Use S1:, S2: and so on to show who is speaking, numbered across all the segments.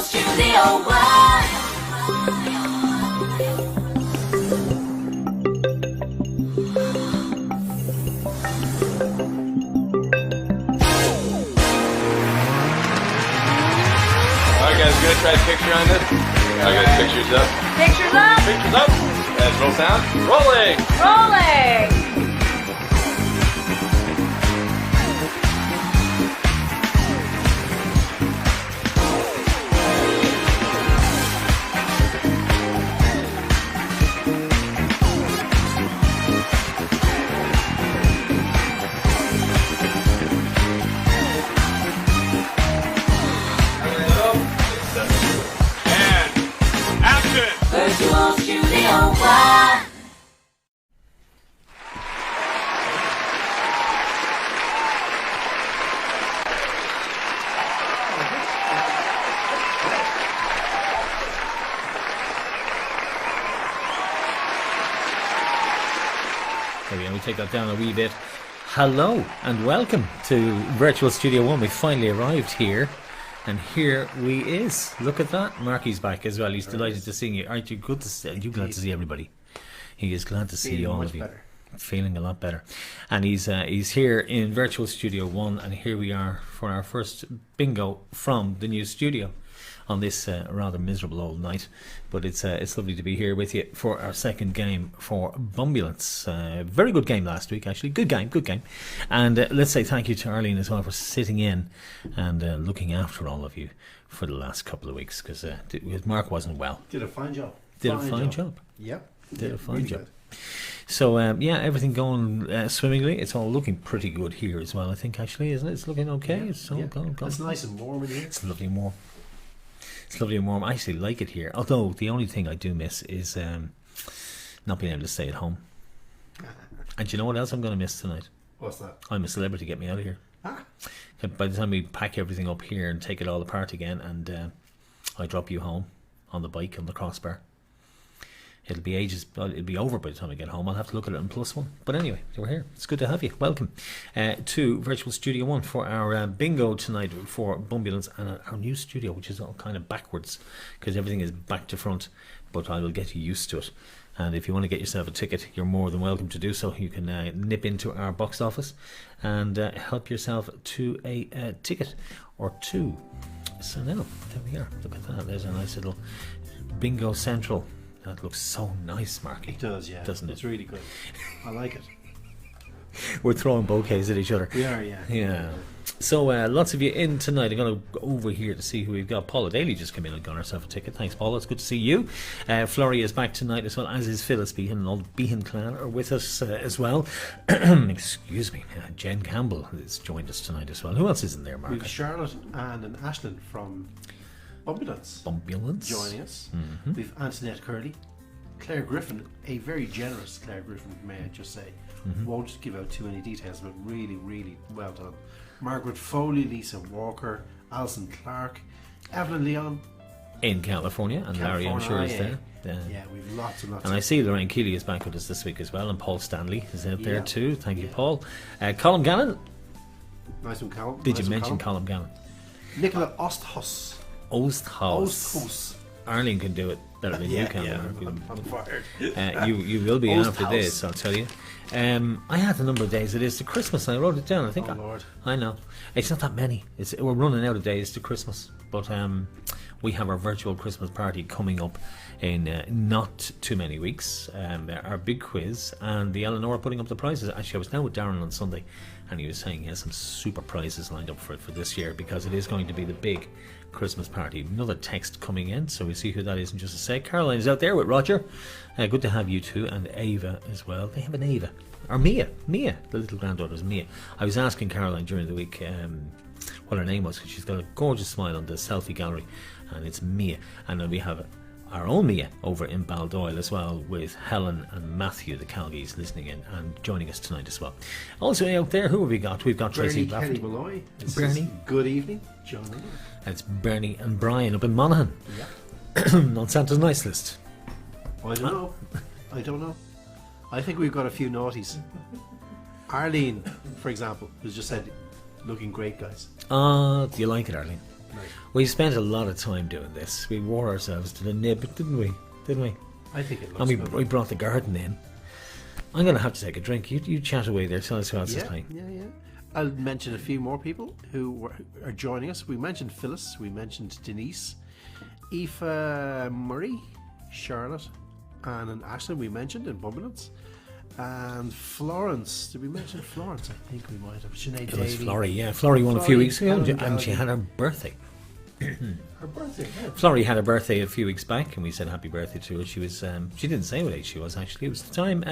S1: Studio One.
S2: Alright guys, we're gonna try a picture on this. Okay, pictures up.
S1: Pictures up.
S2: Pictures up. Let's roll sound. Rolling.
S1: Rolling. Virtual Studio One.
S3: There we go, we take that down a wee bit. Hello and welcome to Virtual Studio One. We finally arrived here. And here we is. Look at that. Marky's back as well. He's delighted to see you. Aren't you good to see? Are you glad to see everybody? He is glad to see all of you. Better. Feeling a lot better. And he's here in Virtual Studio One, and here we are for our first bingo from the new studio on this rather miserable old night. But it's lovely to be here with you for our second game for BUMBLEance. Very good game last week, actually. Good game. And let's say thank you to Arlene as well for sitting in and looking after all of you for the last couple of weeks, because Mark wasn't well.
S4: Did a fine job.
S3: Did a fine job.
S4: Yep.
S3: Did a fine
S4: really
S3: job.
S4: Good.
S3: So yeah, everything going swimmingly. It's all looking pretty good here as well, I think, actually, isn't it? It's looking okay.
S4: Yeah,
S3: It's all gone.
S4: It's nice and warm in here.
S3: It's lovely and warm. It's lovely and warm. I actually like it here. Although the only thing I do miss is not being able to stay at home. And do you know what else I'm going to miss tonight?
S4: What's that?
S3: I'm a celebrity. Get me out of here. By the time we pack everything up here and take it all apart again, and I drop you home on the bike on the crossbar, it'll be ages. It'll be over by the time I get home. I'll have to look at it in +1. But anyway, we're here. It's good to have you. Welcome to Virtual Studio One for our bingo tonight for BUMBLEance and our new studio, which is all kind of backwards because everything is back to front. But I will get you used to it. And if you want to get yourself a ticket, you're more than welcome to do so. You can nip into our box office and help yourself to a ticket or two. So now, there we are. Look at that. There's a nice little bingo central. That looks so nice, Marky.
S4: It does, yeah.
S3: Doesn't it?
S4: It's really good. I like it.
S3: We're throwing bouquets at each other.
S4: We are, yeah.
S3: Yeah. So lots of you in tonight. I'm going to go over here to see who we've got. Paula Daly just came in and got herself a ticket. Thanks, Paula. It's good to see you. Florrie is back tonight as well, as is Phyllis Behan, and all the Behan clan are with us as well. Excuse me. Jen Campbell has joined us tonight as well. Who else is in there, Mark?
S4: We've Charlotte and an Ashlyn from BUMBLEance joining us.
S3: Mm-hmm.
S4: We've Antoinette Curley, Claire Griffin, a very generous Claire Griffin, may I just say.
S3: Mm-hmm.
S4: Won't give out too many details, but really, really well done. Margaret Foley, Lisa Walker, Alison Clark, Evelyn Leon
S3: in California, and Larry, I'm sure, is there.
S4: Yeah, we've lots and lots.
S3: And I see Lorraine Keeley is back with us this week as well, and Paul Stanley is out there too. Thank you, Paul. Colm Gannon.
S4: Nice one, Colm.
S3: Did you mention Colm Gannon?
S4: Nicola Osthaus.
S3: Arlene can do it better than you can.
S4: Yeah, I'm fired.
S3: You will be after
S4: Osthaus.
S3: this, I'll tell you. I had a number of days. It is to Christmas. I wrote it down. I think.
S4: Lord.
S3: I know. It's not that many. We're running out of days to Christmas. But we have our virtual Christmas party coming up in not too many weeks. Our big quiz, and the Eleanor putting up the prizes. Actually, I was down with Darren on Sunday, and he was saying he has some super prizes lined up for it for this year, because it is going to be the big Christmas party. Another text coming in, so we'll see who that is in just a sec. Caroline is out there with Roger. Good to have you too, and Ava as well. They have an Ava. Or Mia, the little granddaughter's Mia. I was asking Caroline during the week what her name was, because she's got a gorgeous smile on the selfie gallery, and it's Mia. And then we have our own Mia over in Baldoyle as well, with Helen and Matthew, the Calgies, listening in and joining us tonight as well. Also out there, who have we got? We've got Tracy
S4: Bernie
S3: Baffert.
S4: Kenny Malloy.
S3: Bernie.
S4: Good evening, John.
S3: It's Bernie and Brian up in Monaghan.
S4: Yeah.
S3: On Santa's nice list.
S4: I don't know. I think we've got a few naughties. Arlene, for example, has just said, looking great, guys.
S3: Do you like it, Arlene? We spent a lot of time doing this. We wore ourselves to the nib, didn't we?
S4: I think it looks
S3: And we
S4: good.
S3: we brought the garden in. I'm going to have to take a drink. You chat away there. Tell us who else is
S4: Yeah,
S3: playing.
S4: yeah. I'll mention a few more people who are joining us. We mentioned Phyllis, we mentioned Denise, Aoife Murray, Charlotte, Anne and Ashley we mentioned in BUMBLEance. And Florence. Did we mention Florence? I think we might have. Sinead
S3: It was
S4: Daly.
S3: Florrie, yeah. Florrie won a few
S4: Florrie,
S3: weeks ago,
S4: Helen
S3: and she
S4: Gallagher.
S3: had her birthday.
S4: Her birthday, yeah.
S3: Florrie had her birthday a few weeks back, and we said happy birthday to her. She was, she didn't say what age she was actually. It was the time.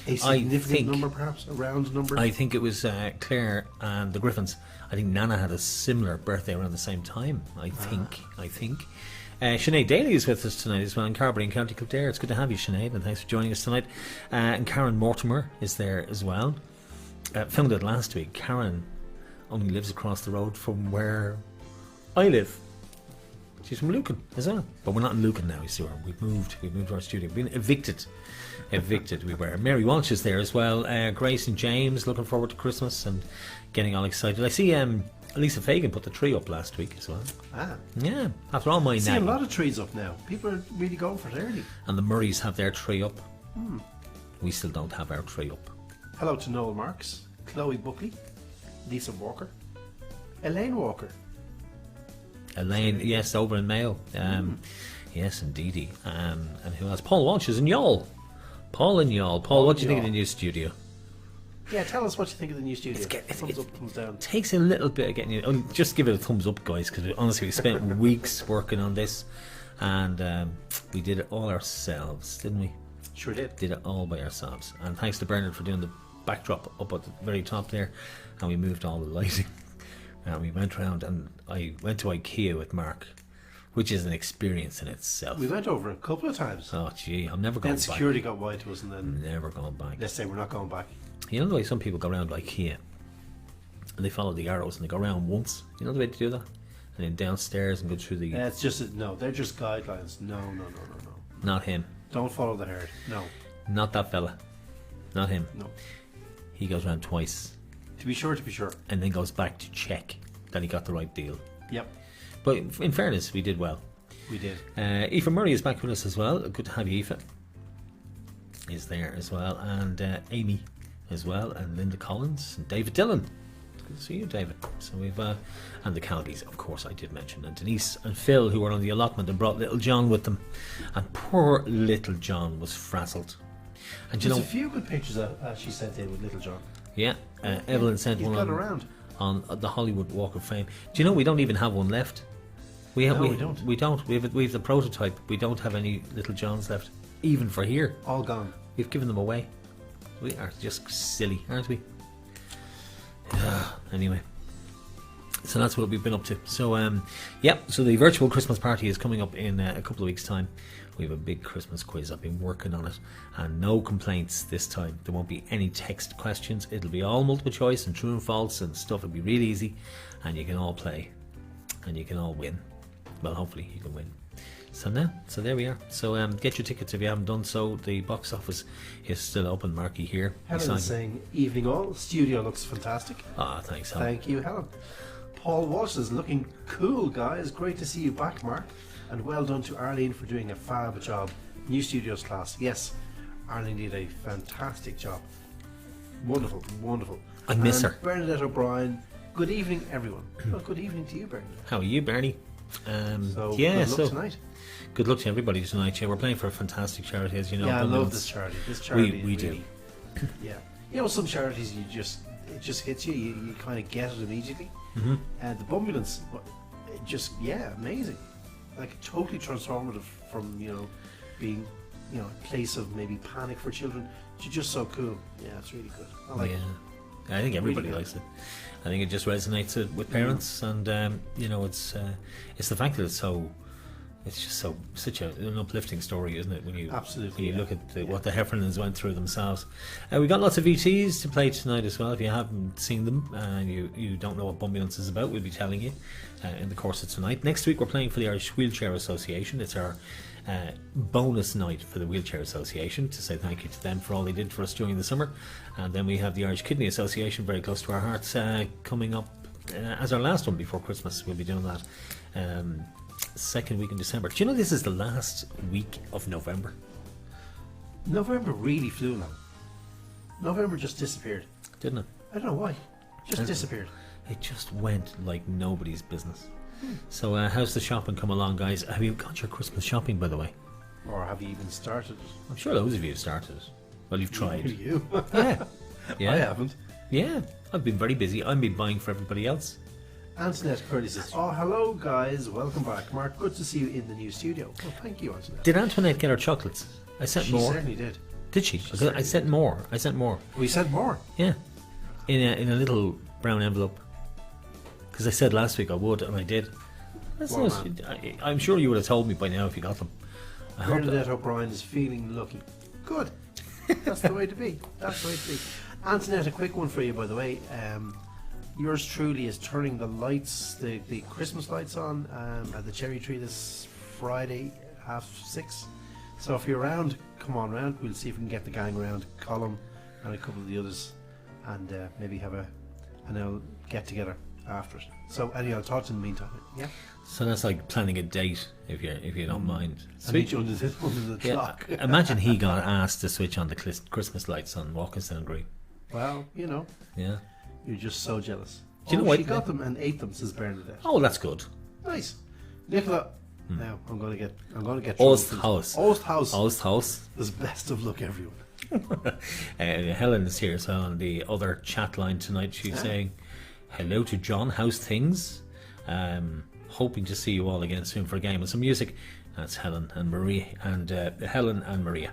S4: A significant
S3: think-
S4: number, perhaps? A round number?
S3: I think it was Claire and the Griffins. I think Nana had a similar birthday around the same time. I think. Sinead Daly is with us tonight as well in Carberry in County Kildare. It's good to have you, Sinead, and thanks for joining us tonight. And Karen Mortimer is there as well. Filmed it last week. Karen only lives across the road from where I live. She's from Lucan as well. But we're not in Lucan now, you see. We've moved our studio. We've been evicted we were. Mary Walsh is there as well. Grace and James looking forward to Christmas and getting all excited. I see Lisa Fagan put the tree up last week as well. Yeah, after all my
S4: See a
S3: nagging.
S4: lot of trees up now. People are really going for it early.
S3: And the Murrays have their tree up. We still don't have our tree up.
S4: Hello to Noel Marks, Chloe Buckley, Lisa Walker, Elaine Walker.
S3: Elaine, yes, over in Mayo. Yes, indeedy. And who else? Paul Walsh is in Youghal. Paul, what do you think of the new studio?
S4: Yeah, tell us what you think of the new studio.
S3: It's
S4: Thumbs up, thumbs down.
S3: Takes a little bit of getting you. Just give it a thumbs up, guys, because honestly, we spent weeks working on this, and we did it all ourselves, didn't we?
S4: Sure did.
S3: Did it all by ourselves. And thanks to Bernard for doing the backdrop up at the very top there, and we moved all the lighting. And we went round, and I went to IKEA with Mark, which is an experience in itself.
S4: We went over a couple of times.
S3: Oh, gee, I'm never going
S4: Then
S3: back.
S4: security got wide to us, and then
S3: Never going back.
S4: let's say we're not going back.
S3: You know the way some people go around IKEA and they follow the arrows and they go around once? You know the way to do that? And then downstairs and go through the...
S4: It's just no. They're just guidelines. No.
S3: Not him.
S4: Don't follow the herd. No.
S3: Not that fella. Not him.
S4: No.
S3: He goes around twice
S4: To be sure.
S3: and then goes back to check that he got the right deal.
S4: Yep.
S3: But in fairness, we did well.
S4: We did.
S3: Aoife Murray is back with us as well. Good to have you, Aoife. Is there as well. And Amy as well. And Linda Collins and David Dillon. Good to see you, David. So we've and the Calgys, of course, I did mention, and Denise and Phil, who were on the allotment and brought little John with them. And poor little John was frazzled. And you
S4: There's
S3: know,
S4: a few good pictures that she sent in with Little John.
S3: yeah, Evelyn sent
S4: He's
S3: one
S4: gone around.
S3: on the Hollywood Walk of Fame. Do you know we don't even have one left? We
S4: No, we don't.
S3: We don't. We have the prototype. We don't have any Little Johns left, even for here.
S4: All gone.
S3: We've given them away. We are just silly, aren't we? Anyway, so that's what we've been up to. So, so the virtual Christmas party is coming up in a couple of weeks' time. We have a big Christmas quiz. I've been working on it, and no complaints this time. There won't be any text questions. It'll be all multiple choice and true and false and stuff. It'll be really easy, and you can all play, and you can all win. Well, hopefully you can win. So there we are. So get your tickets if you haven't done so. The box office is still open. Marky here.
S4: Helen is saying, evening all. Studio looks fantastic.
S3: Thanks, Helen.
S4: Thank you, Helen. Paul Walsh is looking cool, guys. Great to see you back, Mark. And well done to Arlene for doing a fab job. New studios class. Yes, Arlene did a fantastic job. Wonderful.
S3: I miss
S4: And
S3: her.
S4: Bernadette O'Brien. Good evening, everyone. Well, good evening to you, Bernadette.
S3: How are you, Bernie?
S4: So
S3: yeah,
S4: good luck tonight.
S3: Good luck to everybody tonight. Yeah, we're playing for a fantastic charity, as you know.
S4: Yeah, I love
S3: BUMBLEance.
S4: this charity. This charity,
S3: We
S4: is
S3: do.
S4: really, yeah. You know, some charities it just hits you. You kind of get it immediately.
S3: Mm-hmm.
S4: And the BUMBLEance, it just amazing. Like totally transformative from being a place of maybe panic for children to just so cool. Yeah, it's really good. I like it.
S3: I think everybody
S4: Really good.
S3: likes it. I think it just resonates with parents, and it's the fact that it's just such an uplifting story, isn't it? When you
S4: Absolutely,
S3: when you
S4: yeah.
S3: look at what the Heffernans went through themselves. We got lots of VTs to play tonight as well. If you haven't seen them and you don't know what BUMBLEance is about, we'll be telling you in the course of tonight. Next week we're playing for the Irish Wheelchair Association. It's our bonus night for the Wheelchair Association to say thank you to them for all they did for us during the summer. And then we have the Irish Kidney Association, very close to our hearts, coming up as our last one before Christmas. We'll be doing that second week in December. Do you know this is the last week of November?
S4: November really flew now. November just disappeared.
S3: Didn't it?
S4: I don't know why. Just disappeared.
S3: It just went like nobody's business. So how's the shopping come along, guys? Have you got your Christmas shopping, by the way?
S4: Or have you even started?
S3: I'm sure loads of you have started. Well, you've tried.
S4: You?
S3: Yeah. Yeah.
S4: I haven't.
S3: Yeah. I've been very busy. I've been buying for everybody else.
S4: Antoinette Curtis says, "Oh, hello guys, welcome back. Mark, good to see you in the new studio." Well, thank you, Antoinette.
S3: Did Antoinette get her chocolates? I sent
S4: She
S3: more.
S4: certainly did.
S3: Did she? Because I sent more. I sent more.
S4: We sent more.
S3: Yeah. In a little brown envelope. Because I said last week I would, and I did. That's
S4: Well,
S3: nice. I'm sure you would have told me by now if you got them. I hope that.
S4: Bernadette O'Brien is feeling lucky. Good. That's the way to be. That's the way to be. Antoinette, a quick one for you, by the way. Yours truly is turning the lights, the Christmas lights on at the Cherry Tree this Friday, 6:30. So if you're around, come on round. We'll see if we can get the gang around, Colin and a couple of the others, and maybe have an old get together after it. So anyway, I'll talk to you in the meantime. Yeah.
S3: So that's like planning a date, if you don't mind.
S4: I meet you under the
S3: Yeah,
S4: clock.
S3: imagine he got asked to switch on the Christmas lights on Walkinstown Green.
S4: Well, you know,
S3: Yeah.
S4: you're just so jealous.
S3: Do you know what?
S4: She got them and ate them, says Bernadette.
S3: Oh, that's good.
S4: Nice. Nicola, now I'm going to get
S3: Osthaus.
S4: Osthaus.
S3: Osthaus.
S4: There's best of luck, everyone.
S3: Helen is here, so on the other chat line tonight, she's saying, "Hello to John, how's things? Hoping to see you all again soon for a game and some music." That's Helen and Maria, and Helen and Maria,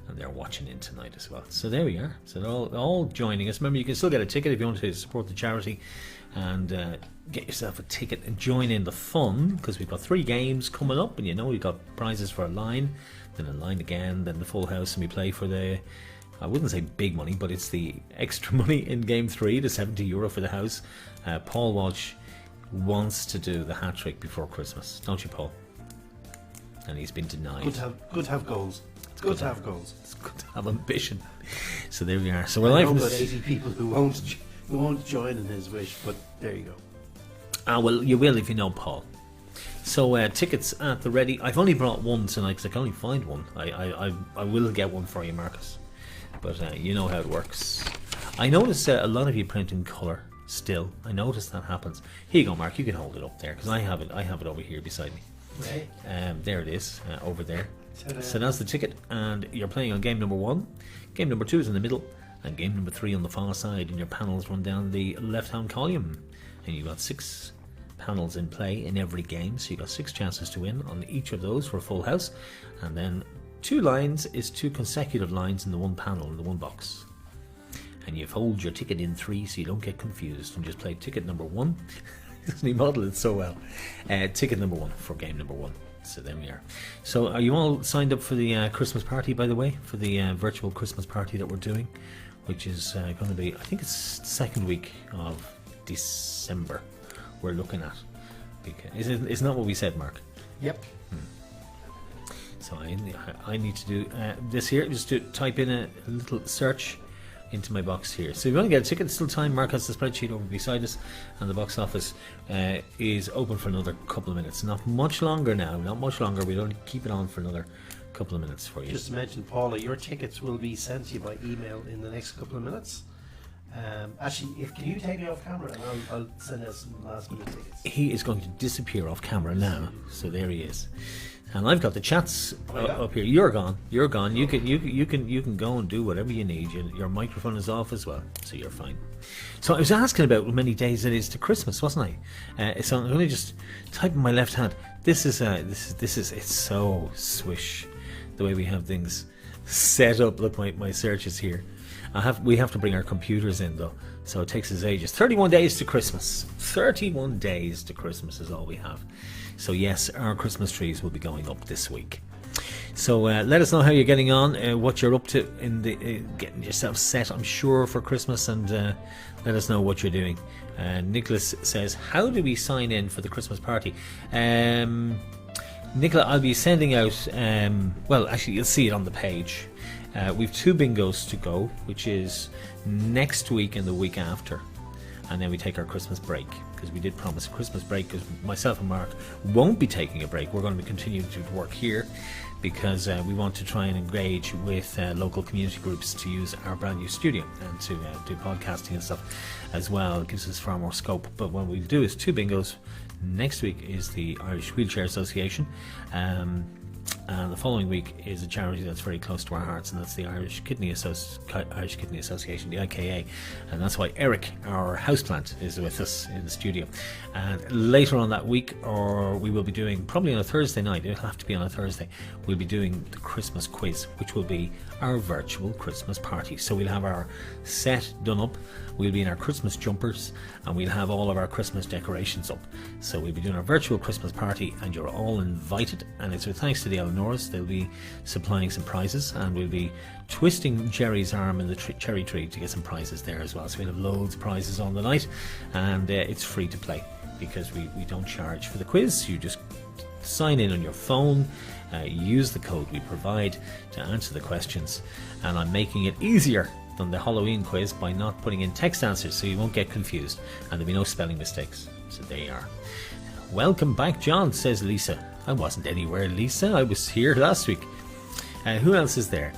S3: and they're watching in tonight as well. So there we are. So they're all joining us. Remember, you can still get a ticket if you want to support the charity, and get yourself a ticket and join in the fun, because we've got 3 games coming up, and you know we've got prizes for a line, then a line again, then the full house, and we play for the, I wouldn't say big money, but it's the extra money in game 3, the €70 for the house. Paul Walsh wants to do the hat trick before Christmas, don't you, Paul? And he's been denied.
S4: Good to have goals. It's good to have goals.
S3: It's good to have ambition. So there we are. So we're
S4: I
S3: live
S4: know
S3: from
S4: about
S3: the
S4: 80 people who won't join in his wish, but there you go.
S3: well, you will if you know Paul. So tickets at the ready. I've only brought one tonight because I can only find one. I will get one for you, Marcus. But you know how it works. I notice a lot of you print in colour still. I notice that happens. Here you go, Mark. You can hold it up there because I have it over here beside me.
S4: Right.
S3: There it is, over there.
S4: Ta-da.
S3: So that's the ticket, and you're playing on game number 1. Game number 2 is in the middle, and game number 3 on the far side, and your panels run down the left-hand column. And you've got 6 panels in play in every game, so you've got 6 chances to win on each of those for a full house. And then 2 lines is 2 consecutive lines in the one panel, in the one box. And you fold your ticket in 3 so you don't get confused, and just play ticket number 1. Doesn't he model it so well? Ticket number 1 for game number 1. So there we are. So are you all signed up for the Christmas party, by the way? For the virtual Christmas party that we're doing, which is going to be, I think it's the second week of December we're looking at. Because, isn't that what we said, Mark?
S4: Yep.
S3: So I need to do this here, just to type in a little search into my box here. So if you want to get a ticket, there's still time. Mark has the spreadsheet over beside us, and the box office is open for another couple of minutes. Not much longer now, not much longer. We'll only keep it on for another couple of minutes for you.
S4: Just to mention, Paula, your tickets will be sent to you by email in the next couple of minutes. Actually, can you take me off camera and I'll send us some last minute tickets.
S3: He is going to disappear off camera now. So there he is. And I've got the chats up here. You're gone. You can go and do whatever you need. Your microphone is off as well, so you're fine. So I was asking about how many days it is to Christmas, wasn't I? So I'm going to just type in my left hand. This is it's so swish the way we have things set up. Look, my search is here. We have to bring our computers in though, so it takes us ages. 31 days to Christmas. 31 days to Christmas is all we have. So yes, our Christmas trees will be going up this week. So let us know how you're getting on, what you're up to in the getting yourself set, I'm sure, for Christmas, and let us know what you're doing. Nicholas says, how do we sign in for the Christmas party? Nicola, I'll be sending out, well, actually you'll see it on the page. We've 2 bingos to go, which is next week and the week after. and then we take our Christmas break, because we did promise a Christmas break, because myself and Mark won't be taking a break. We're going to be continuing to work here, because we want to try and engage with local community groups to use our brand new studio and to do podcasting and stuff as well. It gives us far more scope. But what we'll do is 2 bingos. Next week is the Irish Wheelchair Association, and the following week is a charity that's very close to our hearts, and that's the Irish Kidney Association, the IKA, and that's why Eric, our houseplant, is with us in the studio. And later on that week, or we will be doing, probably on a Thursday night, it'll have to be on a Thursday, we'll be doing the Christmas quiz, which will be our virtual Christmas party. So we'll have our set done up, we'll be in our Christmas jumpers, and we'll have all of our Christmas decorations up. So we'll be doing our virtual Christmas party, and you're all invited, and it's with thanks to the Eleanors. They'll be supplying some prizes, and we'll be twisting Jerry's arm in the cherry tree to get some prizes there as well. So we'll have loads of prizes on the night, and it's free to play, because we don't charge for the quiz. You just sign in on your phone, use the code we provide to answer the questions, and I'm making it easier than the Halloween quiz by not putting in text answers, so you won't get confused, and there'll be no spelling mistakes. So there you are. Welcome back, John, says Lisa. I wasn't anywhere, Lisa. I was here last week. Who else is there?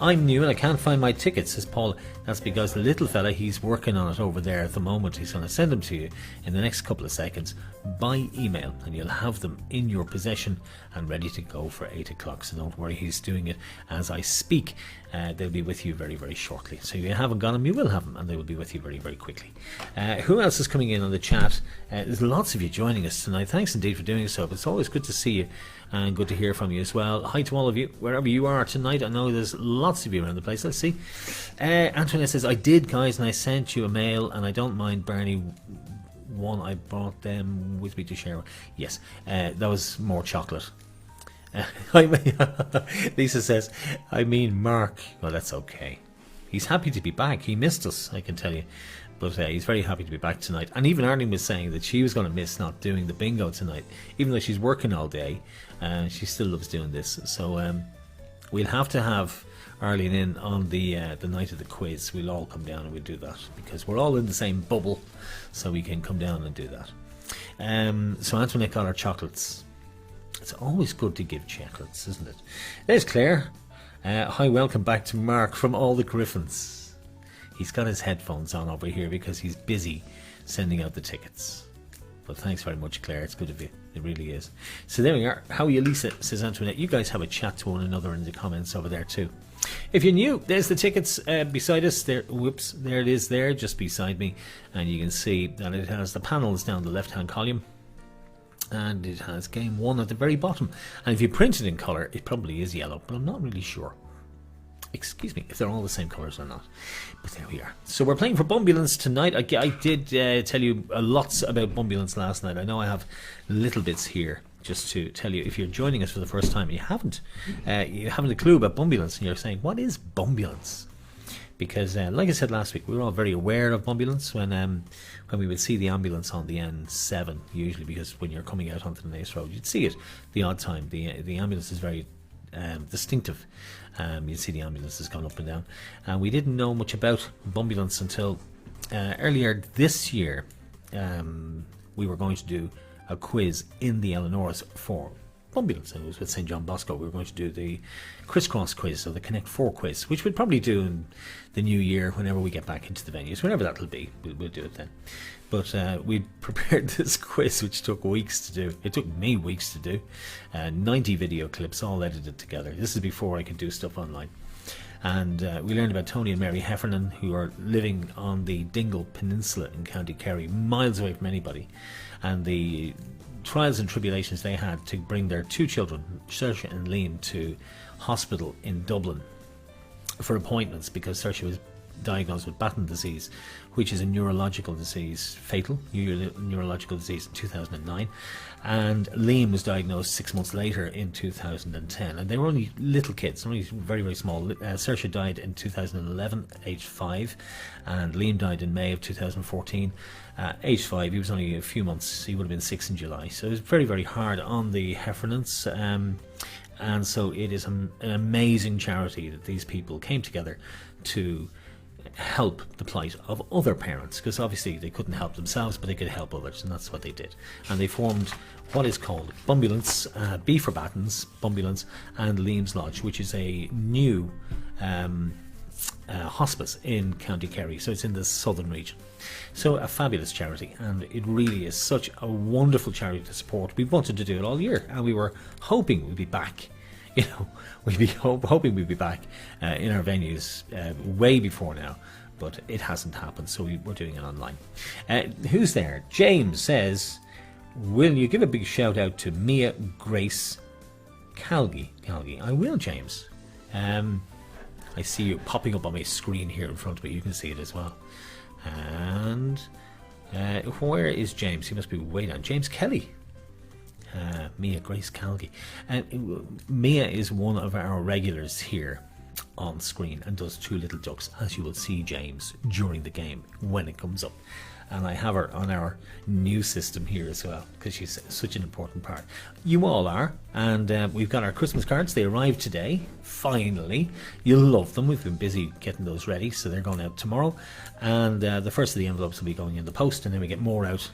S3: I'm new and I can't find my tickets, says Paul. That's because the little fella, he's working on it over there at the moment. He's going to send them to you in the next couple of seconds by email, and you'll have them in your possession and ready to go for 8 o'clock. So don't worry, he's doing it as I speak. They'll be with you very, very shortly. So if you haven't got them, you will have them, and they will be with you very, very quickly. Who else is coming in on the chat? There's lots of you joining us tonight. Thanks indeed for doing so. It's always good to see you and good to hear from you as well. Hi to all of you, wherever you are tonight. I know there's lots of you around the place. Let's see. Antoinette says, I did, guys, and I sent you a mail, and I don't mind Barney one. I brought them with me to share. Yes, that was more chocolate. Lisa says, I mean Mark. Well, that's okay. He's happy to be back. He missed us, I can tell you. But he's very happy to be back tonight. And even Arlene was saying that she was going to miss not doing the bingo tonight. Even though she's working all day, she still loves doing this. So we'll have to have Arlene in on the night of the quiz. We'll all come down and we'll do that, because we're all in the same bubble, so we can come down and do that. So Antoinette got our chocolates. It's always good to give chocolates, isn't it? There's Claire. Hi, welcome back to Mark from All the Griffins. He's got his headphones on over here because he's busy sending out the tickets. But thanks very much, Claire. It's good of you. It really is. So there we are. How are you, Lisa? Says Antoinette. You guys have a chat to one another in the comments over there too. If you're new, there's the tickets beside us. There, whoops, there it is there, just beside me. And you can see that it has the panels down the left-hand column. And it has game 1 at the very bottom. And if you print it in colour, it probably is yellow, but I'm not really sure. Excuse me, if they're all the same colours or not. But there we are. So we're playing for BUMBLEance tonight. I did tell you lots about BUMBLEance last night. I know I have little bits here just to tell you. If you're joining us for the first time and you haven't a clue about BUMBLEance, and you're saying, what is BUMBLEance? Because like I said last week, we were all very aware of BUMBLEance when we would see the ambulance on the N7, usually, because when you're coming out onto the Naas Road, you'd see it the odd time. The ambulance is very distinctive. You'd see the ambulances going up and down. And we didn't know much about BUMBLEance until earlier this year. We were going to do a quiz in the Eleanors for BUMBLEance, and it was with St John Bosco. We were going to do the crisscross quiz, so the Connect 4 quiz, which we'll probably do in the new year whenever we get back into the venues, whenever that'll be. We'll do it then. But we prepared this quiz, which took weeks to do. It took me weeks to do. 90 video clips, all edited together. This is before I could do stuff online. And we learned about Tony and Mary Heffernan, who are living on the Dingle Peninsula in County Kerry, miles away from anybody, and the trials and tribulations they had to bring their 2 children, Saoirse and Liam, to hospital in Dublin for appointments, because Saoirse was diagnosed with Batten disease, which is a neurological disease, fatal neurological disease, in 2009, and Liam was diagnosed 6 months later in 2010, and they were only little kids, only very, very small. Saoirse died in 2011, aged 5, and Liam died in May of 2014, aged 5. He was only a few months. He would have been 6 in July, so it was very, very hard on the Heffernans. And so it is an amazing charity that these people came together to help the plight of other parents, because obviously they couldn't help themselves, but they could help others, and that's what they did. And they formed what is called BUMBLEance, B for Battens, BUMBLEance, and Leams Lodge, which is a new hospice in County Kerry, so it's in the southern region. So a fabulous charity, and it really is such a wonderful charity to support. We've wanted to do it all year, and we were hoping we'd be back. We'd be hoping we'd be back in our venues way before now, but it hasn't happened, so we're doing it online. Who's there? James says, will you give a big shout out to Mia Grace Calgie? I will, James. I see you popping up on my screen here in front of me. You can see it as well. And where is James? He must be way down. James Kelly. Mia Grace Calgie. And Mia is one of our regulars here on screen and does Two Little Ducks, as you will see, James, during the game when it comes up. And I have her on our new system here as well, because she's such an important part. You all are, and we've got our Christmas cards. They arrived today, finally. You'll love them. We've been busy getting those ready, so they're going out tomorrow. And the first of the envelopes will be going in the post, and then we get more out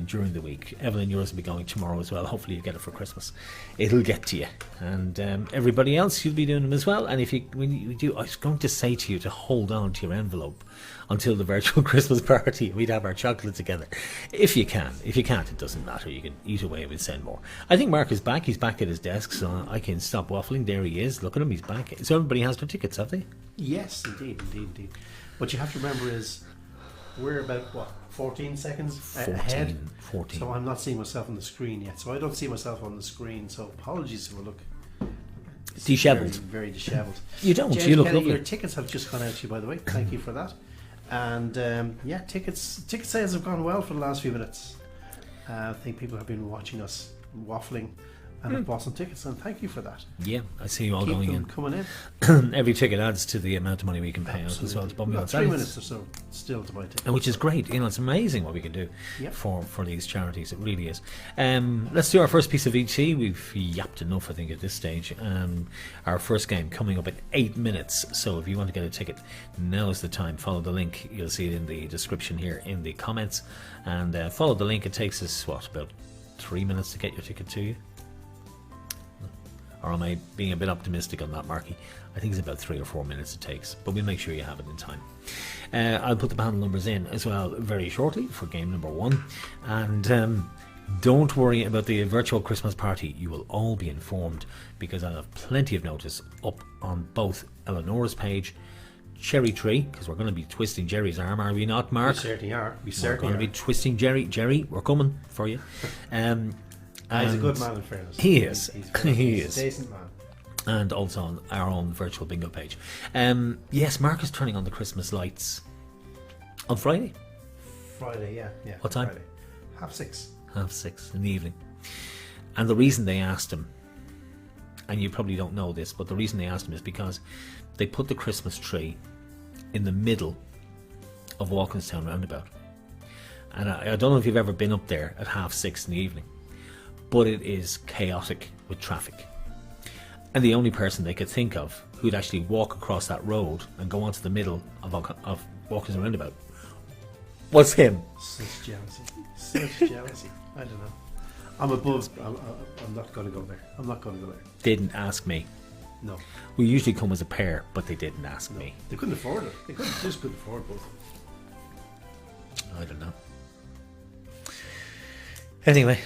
S3: during the week. Evelyn, yours will be going tomorrow as well. Hopefully you get it for Christmas. It'll get to you. And everybody else, you'll be doing them as well. And when you do, I was going to say to you to hold on to your envelope until the virtual Christmas party. We'd have our chocolate together. If you can. If you can't, it doesn't matter. You can eat away and send more. I think Mark is back. He's back at his desk, so I can stop waffling. There he is. Look at him. He's back. So everybody has their tickets, have they?
S4: Yes, indeed. What you have to remember is we're about, 14 seconds ahead?
S3: 14.
S4: So I'm not seeing myself on the screen yet. So I don't see myself on the screen. So apologies if I look
S3: dishevelled.
S4: Very dishevelled.
S3: You don't.
S4: James
S3: You look
S4: Kelly,
S3: lovely.
S4: your tickets have just gone out to you, by the way. Thank you for that. And ticket sales have gone well for the last few minutes. I think people have been watching us waffling and have bought some tickets, and thank you for that.
S3: Yeah, I see you all
S4: Keep
S3: going
S4: them
S3: in.
S4: coming in.
S3: Every ticket adds to the amount of money we can pay out as well as
S4: We've got
S3: BUMBLEance.
S4: 3 minutes or so still to buy tickets.
S3: And which is great. It's amazing what we can do
S4: Yep.
S3: for these charities. It really is. Let's do our first piece of ET. We've yapped enough, I think, at this stage. Our first game coming up in 8 minutes. So if you want to get a ticket, now is the time. Follow the link. You'll see it in the description here in the comments. And follow the link. It takes us, about 3 minutes to get your ticket to you? Or am I being a bit optimistic on that, Marky? I think it's about 3 or 4 minutes it takes, but we'll make sure you have it in time. I'll put the panel numbers in as well very shortly for game number 1. And don't worry about the virtual Christmas party. You will all be informed, because I'll have plenty of notice up on both Eleanor's page, Cherry Tree, because we're going to be twisting Jerry's arm, are we not, Mark?
S4: We certainly are.
S3: We're going to be twisting Jerry. Jerry, we're coming for you.
S4: He's a good man, in fairness.
S3: He is.
S4: He's a decent man.
S3: And also on our own virtual bingo page. Yes, Mark is turning on the Christmas lights on Friday.
S4: Friday, yeah.
S3: What time?
S4: Friday. 6:30.
S3: 6:30 in the evening. And the reason they asked him, and you probably don't know this, but the reason they asked him is because they put the Christmas tree in the middle of Walkinstown roundabout. And I don't know if you've ever been up there at 6:30 in the evening, but it is chaotic with traffic. And the only person they could think of who'd actually walk across that road and go onto the middle of Walkinstown roundabout was him.
S4: Such jealousy. I don't know. I'm above. I'm not going to go there.
S3: Didn't ask me.
S4: No.
S3: We usually come as a pair, but they didn't ask me.
S4: They couldn't afford it. They just couldn't afford both.
S3: I don't know. Anyway,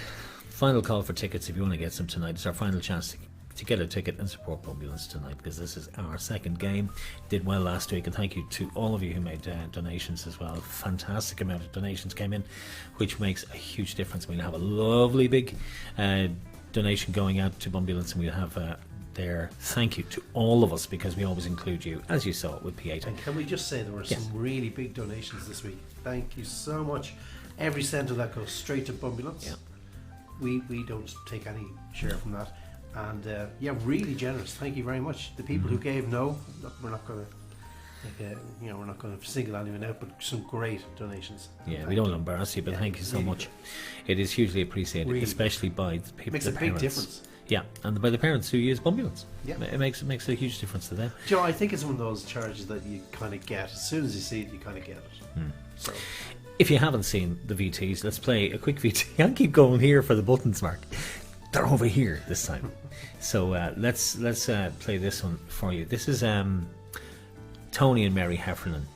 S3: final call for tickets if you want to get some tonight. It's our final chance to get a ticket and support BUMBLEance tonight, because this is our second game. Did well last week, and thank you to all of you who made donations as well. Fantastic amount of donations came in, which makes a huge difference. We'll have a lovely big donation going out to BUMBLEance, and we'll have their thank you to all of us, because we always include you, as you saw with P8.
S4: And can we just say there were some really big donations this week? Thank you so much. Every cent of that goes straight to BUMBLEance.
S3: Yeah.
S4: We don't take any share from that. And really generous. Thank you very much. The people who gave, we're not going to, we're not going to single anyone out, but some great donations.
S3: Yeah, we don't embarrass you, but thank you so much. It is hugely appreciated,
S4: Really.
S3: especially by the people.
S4: Makes
S3: the
S4: a big
S3: parents.
S4: difference.
S3: Yeah, and by the parents who use BUMBLEance.
S4: Yeah.
S3: It makes a huge difference to them.
S4: Joe, I think it's one of those charges that you kind of get as soon as you see it. You kind of get it. So
S3: If you haven't seen the VTs, let's play a quick VT. I keep going here for the buttons, Mark. They're over here this time. So let's play this one for you. This is Tony and Mary Heffernan.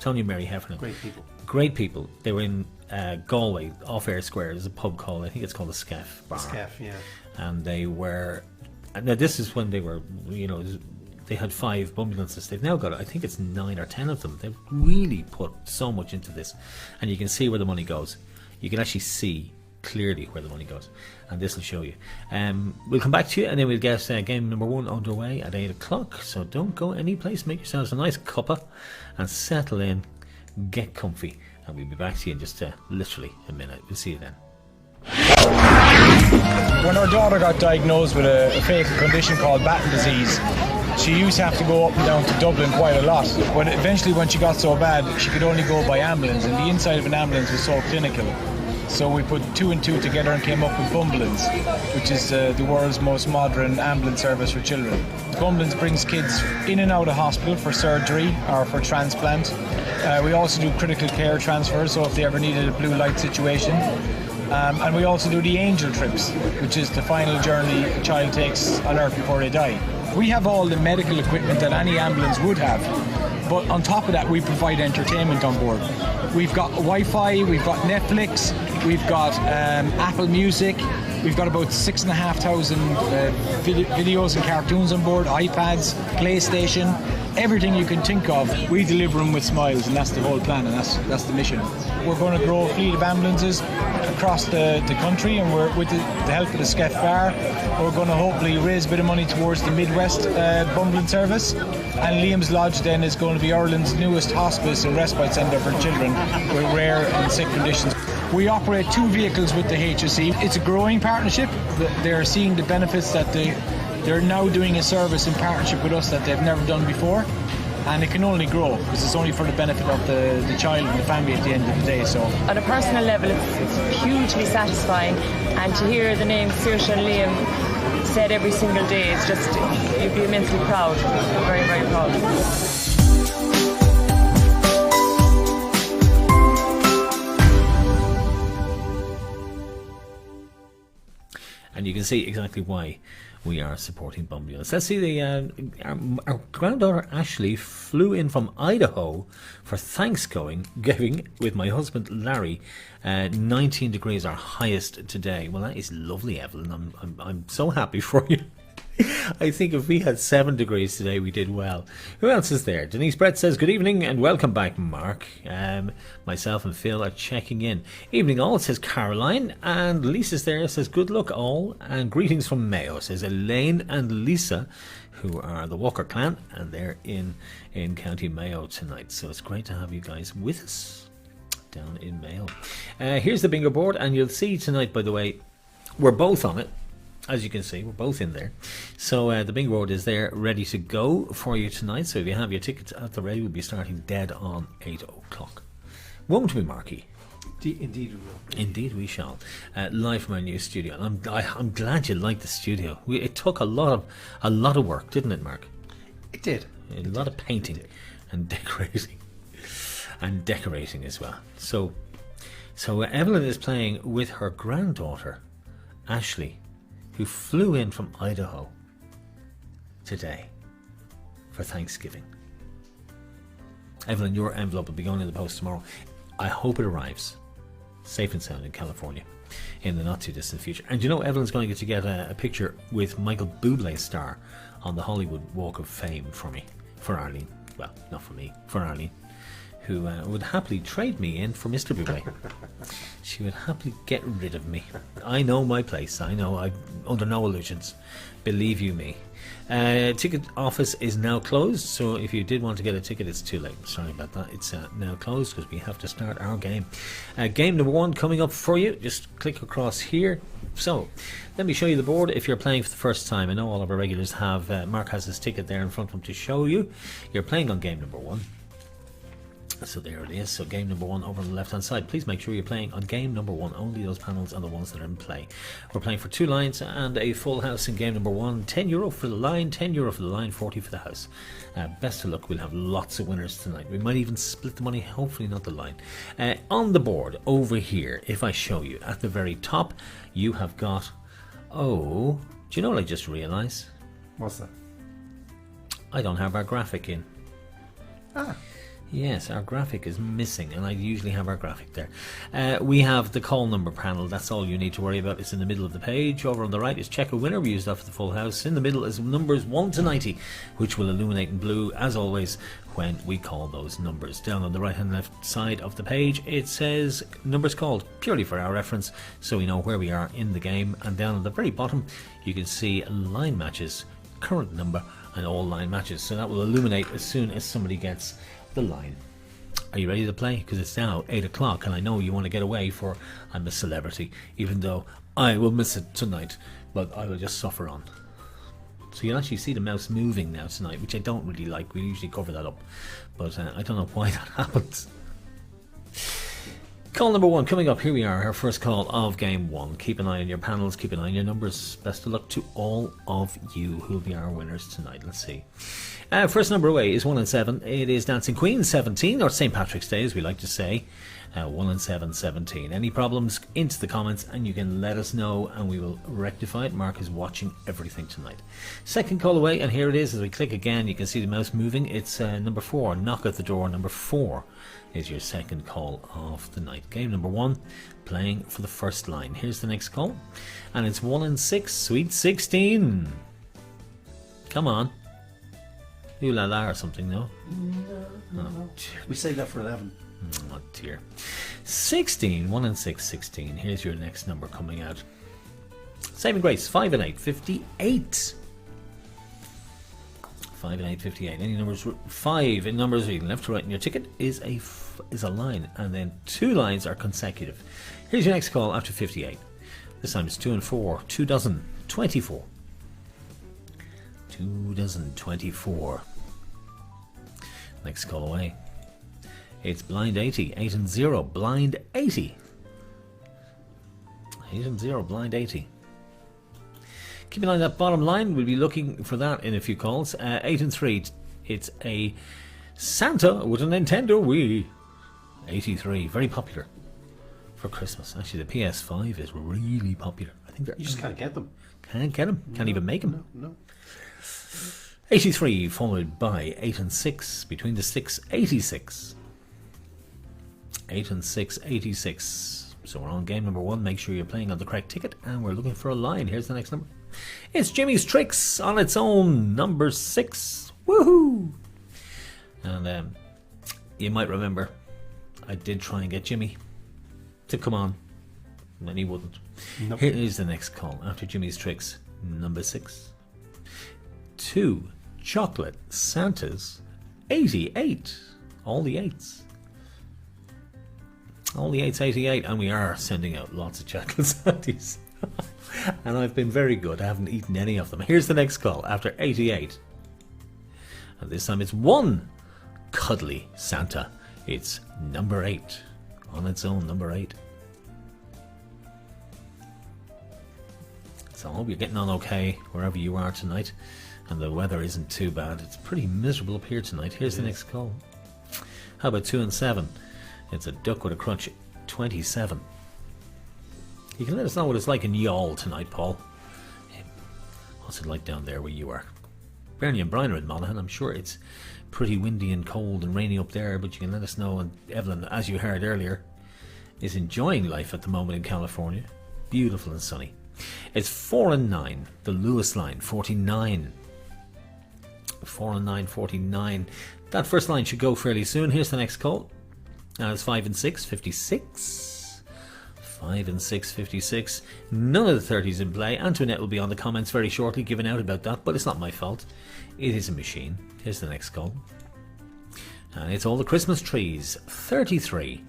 S3: Tony and Mary Heffernan.
S4: great people.
S3: Great people. They were in Galway, off Air Square. There's a pub called, I think it's called the Scaff Bar.
S4: Scaff, yeah.
S3: And they were, now this is when they were, they had 5 BUMBLEances. They've now got, I think it's 9 or 10 of them. They've really put so much into this, and you can see where the money goes. You can actually see clearly where the money goes, and this will show you. We'll come back to you, and then we'll get game number 1 underway at 8 o'clock. So don't go any place. Make yourselves a nice cuppa and settle in, get comfy, and we'll be back to you in just literally a minute. We'll see you then.
S5: When our daughter got diagnosed with a fatal condition called Batten disease, she used to have to go up and down to Dublin quite a lot. But eventually when she got so bad, she could only go by ambulance, and the inside of an ambulance was so clinical. So we put 2 and 2 together and came up with BUMBLEance, which is the world's most modern ambulance service for children. BUMBLEance brings kids in and out of hospital for surgery or for transplant. We also do critical care transfers, so if they ever needed a blue light situation. And we also do the angel trips, which is the final journey a child takes on Earth before they die. We have all the medical equipment that any ambulance would have, but on top of that we provide entertainment on board. We've got Wi-Fi, we've got Netflix, we've got Apple Music, we've got about 6,500 videos and cartoons on board, iPads, PlayStation, everything you can think of. We deliver them with smiles, and that's the whole plan, and that's the mission. We're going to grow a fleet of ambulances across the country, and we're with the help of the Scaff Bar, we're going to hopefully raise a bit of money towards the Midwest BUMBLEance service. And Liam's Lodge then is going to be Ireland's newest hospice and respite centre for children with rare and sick conditions. We operate 2 vehicles with the HSE. It's a growing partnership. They're seeing the benefits that they're now doing a service in partnership with us that they've never done before. And it can only grow because it's only for the benefit of the child and the family at the end of the day. So,
S6: on a personal level, it's hugely satisfying, and to hear the names Saoirse and Liam said every single day, it's just, you'd be immensely proud, very, very proud.
S3: And you can see exactly why we are supporting BUMBLEance. Let's see, our granddaughter Ashley flew in from Idaho for Thanksgiving with my husband Larry. 19 degrees, our highest today. Well, that is lovely, Evelyn. I'm so happy for you. I think if we had 7 degrees today, we did well. Who else is there? Denise Brett says, good evening and welcome back, Mark. Myself and Phil are checking in. Evening all, says Caroline. And Lisa's there, says, good luck all. And greetings from Mayo, says Elaine and Lisa, who are the Walker clan. And they're in County Mayo tonight. So it's great to have you guys with us down in Mayo. Here's the bingo board. And you'll see tonight, by the way, we're both on it. As you can see, we're both in there. So the bingo board is there, ready to go for you tonight. So if you have your tickets at the ready, we'll be starting dead on 8 o'clock. Won't we, Marky?
S4: Indeed we will.
S3: Indeed we shall. Live from our new studio. And I'm glad you liked the studio. It took a lot of work, didn't it, Mark?
S4: It did.
S3: A lot of painting and decorating. And decorating as well. So Evelyn is playing with her granddaughter, Ashley, who flew in from Idaho today for Thanksgiving. Evelyn, your envelope will be going in the post tomorrow. I hope it arrives safe and sound in California in the not too distant future. And you know, Evelyn's going to get a picture with Michael Bublé star on the Hollywood Walk of Fame for Arlene. Well, not for me, for Arlene, who would happily trade me in for Mr. Bublé. She would happily get rid of me. I know my place. I know. I'm under no illusions. Believe you me. Ticket office is now closed, so if you did want to get a ticket, it's too late. Sorry about that. It's now closed because we have to start our game. Game number 1 coming up for you. Just click across here. So, let me show you the board if you're playing for the first time. I know all of our regulars have. Mark has his ticket there in front of him to show you. You're playing on game number 1. So there it is. So game number 1 over on the left hand side. Please make sure you're playing on game number 1. Only those panels are the ones that are in play. We're playing for 2 lines and a full house in game number 1. €10 for the line, €10 for the line, 40 for the house. Best of luck. We'll have lots of winners tonight. We might even split the money, hopefully not the line. On the board over here, if I show you at the very top, you have got, do you know what I just realised?
S4: What's that?
S3: I don't have our graphic in.
S4: Ah.
S3: Yes, our graphic is missing, and I usually have our graphic there. We have the call number panel. That's all you need to worry about. It's in the middle of the page. Over on the right is check a winner. We used that for the full house. In the middle is numbers 1 to 90, which will illuminate in blue, as always, when we call those numbers. Down on the right and left side of the page, it says numbers called, purely for our reference, so we know where we are in the game. And down at the very bottom, you can see line matches, current number, and all line matches. So that will illuminate as soon as somebody gets the line. Are you ready to play? Because it's now 8 o'clock and I know you want to get away for I'm a Celebrity, even though I will miss it tonight, but I will just suffer on. So you'll actually see the mouse moving now tonight, which I don't really like. We usually cover that up, but I don't know why that happens. Call number 1 coming up. Here we are, our first call of game 1. Keep an eye on your panels, keep an eye on your numbers. Best of luck to all of you who'll be our winners tonight. Let's see. First number away is 1 and 7. It is Dancing Queen 17, or St. Patrick's Day as we like to say. 1 and 7, 17. Any problems, into the comments and you can let us know and we will rectify it. Mark is watching everything tonight. Second call away, and here it is. As we click again, you can see the mouse moving. It's number 4, knock at the door. Number 4 is your second call of the night. Game number 1, playing for the first line. Here's the next call, and it's 1 and 6, sweet 16. Come on. Ooh la la or something, no?
S4: No. We saved that for 11.
S3: Oh dear. 16, 1 and 6, 16. Here's your next number coming out. Saving grace, 5 and 8, 58. 5 and 8, 58. Any numbers? 5 in numbers reading left to right in your ticket is a line, and then 2 lines are consecutive. Here's your next call after 58. This time it's 2 and 4, 2 dozen, 24. 2 dozen, 24. Next call away. It's blind 80, 8 and 0, blind 80. 8 and 0, blind 80. Keep an eye on that bottom line. We'll be looking for that in a few calls. 8 and 3. It's a Santa with a Nintendo Wii. 83. Very popular for Christmas. Actually, the PS5 is really popular. I think
S4: You just can't get them.
S3: Can't get them. Can't even make them.
S4: No.
S3: 83 followed by 8 and 6. Between the 6, 86. 8 and 6, 86. So we're on game number 1. Make sure you're playing on the correct ticket, and we're looking for a line. Here's the next number. It's Jimmy's Tricks on its own, number 6. Woohoo! And you might remember I did try and get Jimmy to come on, and he wouldn't.
S4: Nope.
S3: Here is the next call after Jimmy's Tricks, number 6. 2 chocolate Santas, 88. All the 8s. All the 8s, 88, and we are sending out lots of chocolate Santas. And I've been very good. I haven't eaten any of them. Here's the next call after 88. And this time it's 1 cuddly Santa. It's number 8. On its own, number 8. So I hope you're getting on okay wherever you are tonight. And the weather isn't too bad. It's pretty miserable up here tonight. Here's the next call. How about 2 and 7? It's a duck with a crutch, 27. You can let us know what it's like in Youghal tonight, Paul. What's it like down there where you are? Bernie and Brian are in Monaghan. I'm sure it's pretty windy and cold and rainy up there, but you can let us know. And Evelyn, as you heard earlier, is enjoying life at the moment in California. Beautiful and sunny. It's 4 and 9, the Lewis line, 49. 4 and 9, 49. That first line should go fairly soon. Here's the next call. It's 5 and 6, 56. 5 and 6, 56. None of the 30s in play. Antoinette will be on the comments very shortly giving out about that, but it's not my fault. It is a machine. Here's the next call. And it's all the Christmas trees, 33.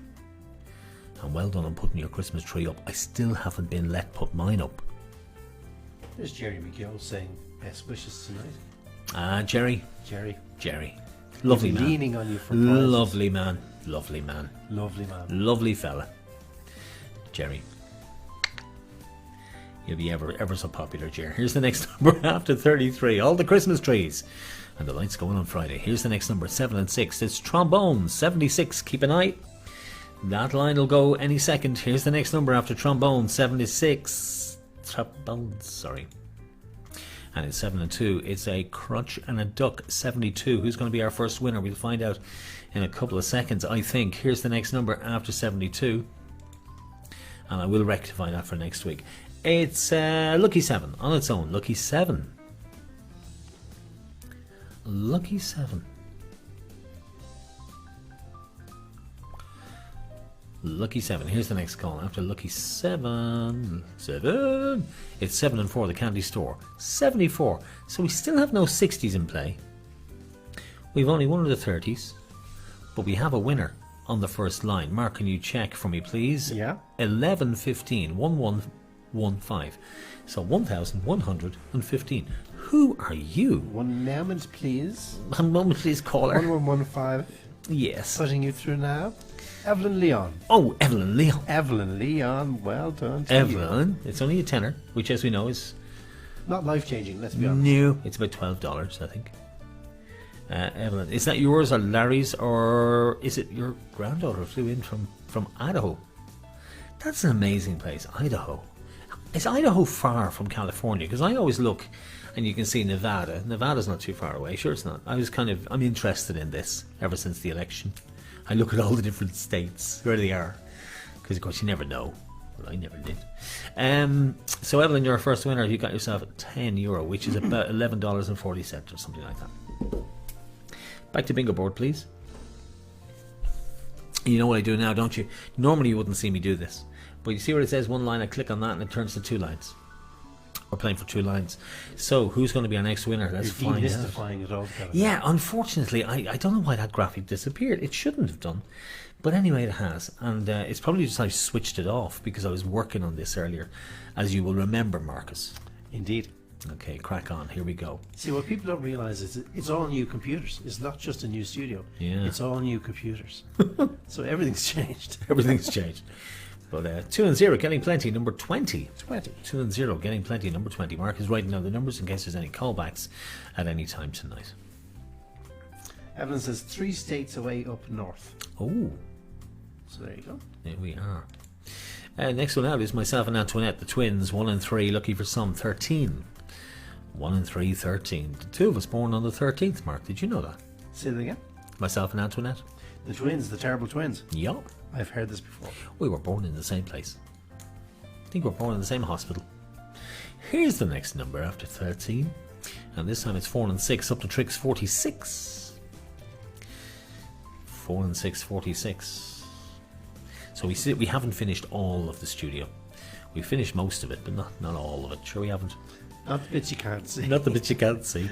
S3: And well done on putting your Christmas tree up. I still haven't been let put mine up.
S4: There's Jerry McGill saying best wishes tonight.
S3: Jerry.
S4: Jerry.
S3: Lovely
S4: He's
S3: man.
S4: leaning on you for prizes.
S3: Lovely man. Lovely man.
S4: Lovely man.
S3: Lovely fella. Jerry. You'll be ever so popular, Jerry. Here's the next number after 33. All the Christmas trees. And the lights going on Friday. Here's the next number, 7 and 6. It's trombone, 76. Keep an eye. That line will go any second. Here's the next number after trombone, 76. Trombone, sorry. And it's 7 and 2. It's a crutch and a duck, 72. Who's going to be our first winner? We'll find out in a couple of seconds, I think. Here's the next number after 72. And I will rectify that for next week. It's Lucky 7 on its own. Lucky 7. Lucky 7. Lucky 7. Here's the next call. After Lucky 7. It's 7 and 4, the candy store. 74. So we still have no 60s in play. We've only one of the 30s. But we have a winner on the first line. Mark, can you check for me, please?
S4: Yeah.
S3: 1115. 1115. So 1115. Who are you?
S4: One moment, please.
S3: One moment, please, caller.
S4: 1115.
S3: Yes.
S4: Putting you through now. Evelyn Leon.
S3: Oh, Evelyn Leon.
S4: Evelyn Leon, well done to you.
S3: Evelyn. It's only a tenner, which, as we know, is
S4: Not life-changing, let's be honest.
S3: new. It's about $12, I think. Evelyn, is that yours or Larry's, or is it your granddaughter flew in from Idaho? That's an amazing place, Idaho. Is Idaho far from California? Because I always look, and you can see Nevada. Nevada's not too far away. Sure, it's not. I'm interested in this ever since the election. I look at all the different states, where they are. Because, of course, you never know. Well, I never did. So, Evelyn, you're our first winner. You got yourself €10, which is about $11.40 or something like that. Back to bingo board, please. You know what I do now, don't you? Normally you wouldn't see me do this. But you see where it says one line, I click on that and it turns to 2 lines. We're playing for 2 lines. So, who's going to be our next winner? Let's find out.
S4: Demystifying it all together.
S3: Yeah, unfortunately, I don't know why that graphic disappeared. It shouldn't have done. But anyway, it has. And it's probably just I switched it off because I was working on this earlier, as you will remember, Marcus.
S4: Indeed.
S3: Okay, crack on. Here we go.
S4: See, what people don't realise is it's all new computers. It's not just a new studio.
S3: Yeah.
S4: It's all new computers. So everything's changed.
S3: Everything's changed. But 2 and 0, getting plenty, number 20.
S4: 20.
S3: 2 and 0, getting plenty, number 20. Mark is writing down the numbers in case there's any callbacks at any time tonight.
S4: Evelyn says 3 states away up north.
S3: Oh,
S4: So there you go.
S3: there we are. Next one out is myself and Antoinette, the twins, 1 and 3, lucky for some, 13. 1 and 3, 13. The two of us born on the 13th, Mark. Did you know that?
S4: Say that again.
S3: Myself and Antoinette.
S4: The twins, the terrible twins.
S3: Yup.
S4: I've heard this before.
S3: We were born in the same place. I think we were born in the same hospital. Here's the next number after 13. And this time it's 4 and 6, up to tricks 46. 4 and 6, 46. So we haven't finished all of the studio. We finished most of it, but not all of it. Sure we haven't.
S4: Not the bits you can't see.
S3: Not the bits you can't see.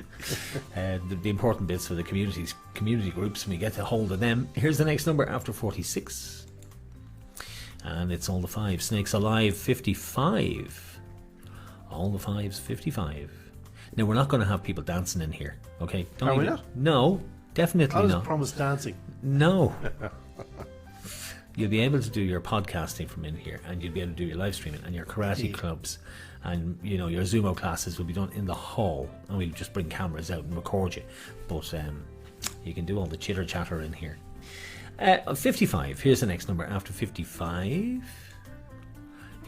S3: The important bits for the community groups, and we get a hold of them. Here's the next number after 46. And it's all the 5. Snakes Alive, 55. All the 5s, 55. Now, we're not going to have people dancing in here, okay?
S4: Are we not?
S3: No, definitely
S4: I was
S3: not.
S4: promised dancing.
S3: No. You'll be able to do your podcasting from in here, and you'll be able to do your live streaming and your karate clubs, and your Zumo classes will be done in the hall, and we'll just bring cameras out and record you. But you can do all the chitter chatter in here. 55. Here's the next number after 55.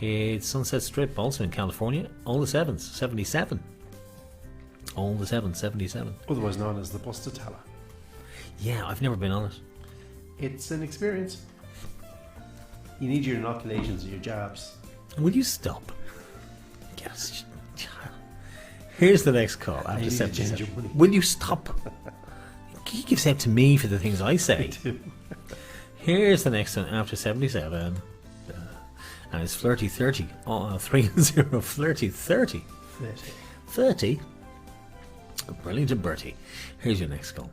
S3: It's Sunset Strip, also in California. All the 7s, 77. All the 7s, 77.
S4: Otherwise known as the Bustatala.
S3: Yeah, I've never been on it.
S4: It's an experience. You need your inoculations and your jabs.
S3: Will you stop? Yes. Here's the next call after
S4: need
S3: 77.
S4: ginger money.
S3: Will you stop? He gives out to me for the things I say. Here's the next one after 77. And it's Flirty 30. 3 and 0. Flirty 30. 30? Brilliant and Bertie. Here's your next call.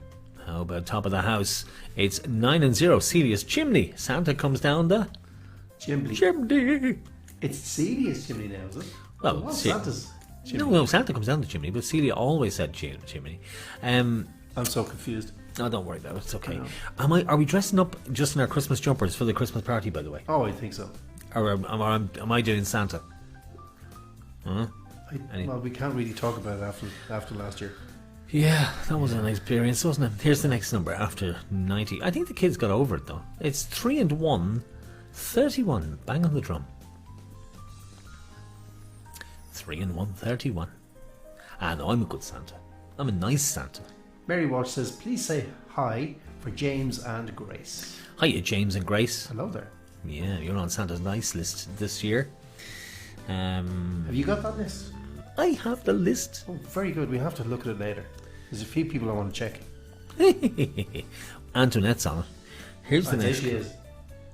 S3: How about top of the house? It's 9 and 0. Celia's chimney. Santa comes down the
S4: Chimney.
S3: chimney.
S4: It's Celia's chimney now, is it?
S3: Well,
S4: What's
S3: see-
S4: Santa's chimney?
S3: No, Santa comes down the chimney, but Celia always said chimney.
S4: I'm so confused.
S3: Oh, don't worry about it. It's okay. Are we dressing up just in our Christmas jumpers for the Christmas party, by the way?
S4: Oh, I think so.
S3: Or am I doing Santa? Huh?
S4: Well, we can't really talk about it after last year.
S3: Yeah, that was an experience, wasn't it? Here's the next number after 90. I think the kids got over it, though. It's 3 and 1, 31. Bang on the drum. 3 and 1, 31. And I'm a good Santa. I'm a nice Santa.
S4: Mary Walsh says, please say hi for James and Grace.
S3: Hiya, James and Grace.
S4: Hello there.
S3: Yeah, you're on Santa's nice list this year.
S4: Have you got that list?
S3: I have the list.
S4: Oh, very good. We have to look at it later. There's a few people I want to check.
S3: Antoinette's on it. Here's the next.
S4: She is.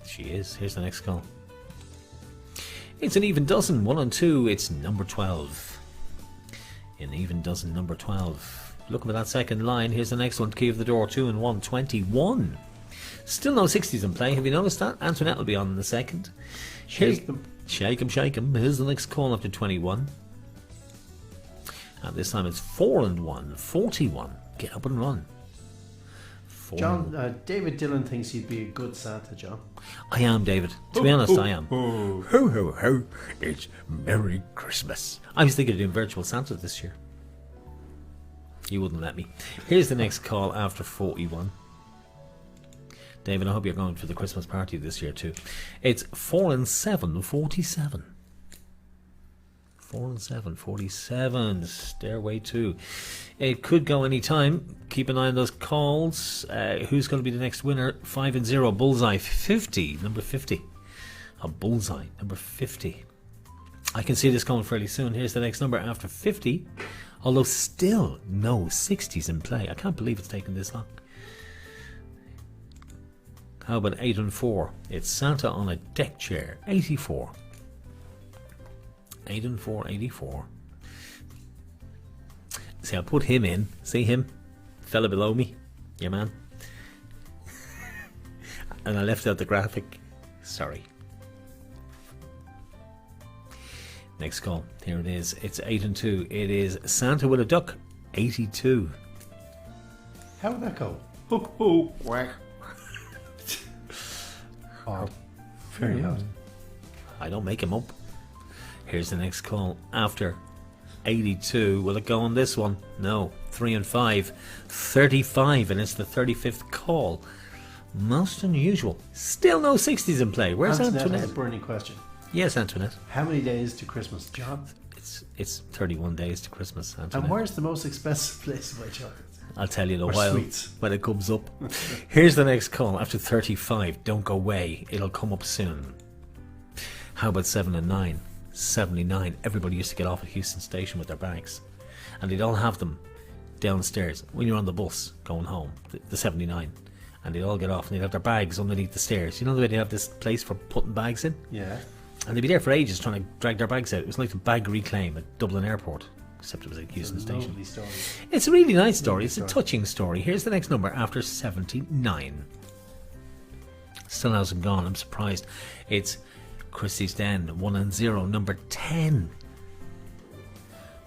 S3: She is. Here's the next call. It's an even dozen. 1 and 2. It's number 12. An even dozen, number 12. Looking for that second line. Here's the next one. Key of the door. 2 and 1. 21. Still no 60s in play. Have you noticed that? Antoinette will be on in the second.
S4: Shake them.
S3: Shake 'em, shake 'em. Here's the next call after 21. And this time it's 4 and 1. 41. Get up and run.
S4: John, David Dillon thinks you'd be a good Santa, John.
S3: I am, David. To be honest, I am. Ho, ho, ho. It's Merry Christmas. I was thinking of doing virtual Santa this year. You wouldn't let me. Here's the next call after 41. David, I hope you're going for the Christmas party this year too. It's 4 and 7, 47. 4 and 7, 47. Stairway 2. It could go any time. Keep an eye on those calls. Who's going to be the next winner? 5 and 0. Bullseye 50. Number 50. A bullseye. Number 50. I can see this coming fairly soon. Here's the next number after 50. Although still no 60s in play. I can't believe it's taken this long. How about 8 and 4? It's Santa on a deck chair. 84. 8 and 4, 84. See, I put him in. See him? Fella below me. Yeah, man. And I left out the graphic. Sorry. Next call. Here it is. It's 8 and 2. It is Santa with a duck. 82.
S4: How would that go? Ho, ho, quack. Oh, very odd.
S3: I don't make him up. Here's the next call after 82. Will it go on this one? No. 3 and 5. 35, and it's the 35th call. Most unusual. Still no 60s in play. Where's Antoinette?
S4: Has a burning question.
S3: Yes, Antoinette.
S4: How many days to Christmas, John?
S3: It's 31 days to Christmas, Antoinette.
S4: And where's the most expensive place to buy chocolate?
S3: I'll tell you in a
S4: Or
S3: while
S4: sweets.
S3: when it comes up. Here's the next call after 35. Don't go away. It'll come up soon. How about 7 and 9? 79. Everybody used to get off at Houston Station with their bags. And they'd all have them downstairs when you're on the bus going home, the 79. And they'd all get off and they'd have their bags underneath the stairs. You know the way they have this place for putting bags in?
S4: Yeah.
S3: And they'd be there for ages trying to drag their bags out. It was like the bag reclaim at Dublin Airport. Except it was at Houston Station.
S4: Lovely story.
S3: It's a really nice story.
S4: Lovely
S3: It's
S4: story.
S3: a touching story. Here's the next number after 79. Still hasn't gone. I'm surprised. It's Christie's Den. 1 and 0. Number 10.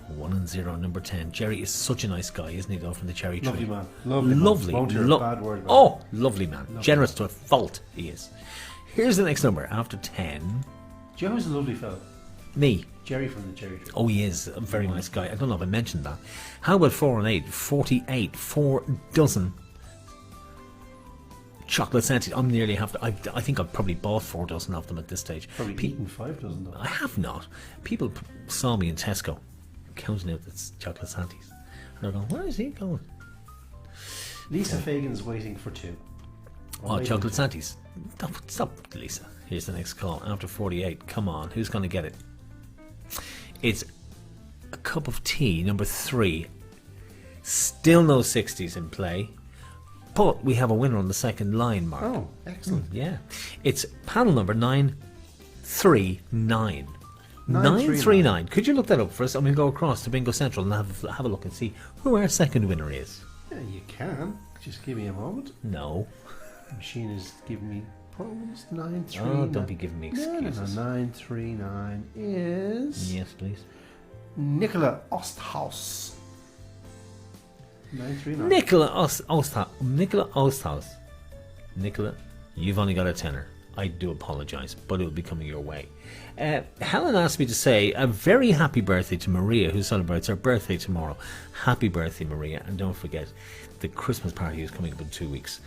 S3: 1 and 0. Number 10. Jerry is such a nice guy, isn't he, though, from the Cherry Tree?
S4: Lovely man. Lovely man.
S3: Lovely.
S4: Won't hear a bad word about
S3: Oh, lovely man.
S4: Lovely.
S3: Generous to a fault, he is. Here's the next number after 10.
S4: Do you know who's a lovely fellow?
S3: Me.
S4: Jerry from the Cherry Tree.
S3: Oh, he is a very nice guy. I don't know if I mentioned that. How about 4 and 8? 48. 4 dozen chocolate scented. I'm nearly half. I think I've probably bought 4 dozen of them at this stage.
S4: Probably eaten 5 dozen though.
S3: I have not. People saw me in Tesco counting out the chocolate santies. And they're going, where is he going?
S4: Lisa Fagan's waiting for 2.
S3: Oh, chocolate santies. Stop, Lisa. Here's the next call. After 48. Come on. Who's going to get it? It's a cup of tea, number 3. Still no 60s in play. But we have a winner on the second line, Mark.
S4: Oh, excellent.
S3: Yeah. It's panel number 939.
S4: 939.
S3: Could you look that up for us? And we'll go across to Bingo Central and have a look and see who our second winner is.
S4: Yeah, you can. Just give me a moment.
S3: No.
S4: The machine is giving me problems. 939.
S3: Oh, don't be giving me excuses.
S4: 939 is
S3: Yes, please.
S4: Nicola Osthaus. 939.
S3: Nicola Osthaus. Nicola, you've only got a tenner. I do apologise, but it'll be coming your way. Helen asked me to say a very happy birthday to Maria, who celebrates her birthday tomorrow. Happy birthday, Maria, and don't forget, the Christmas party is coming up in 2 weeks,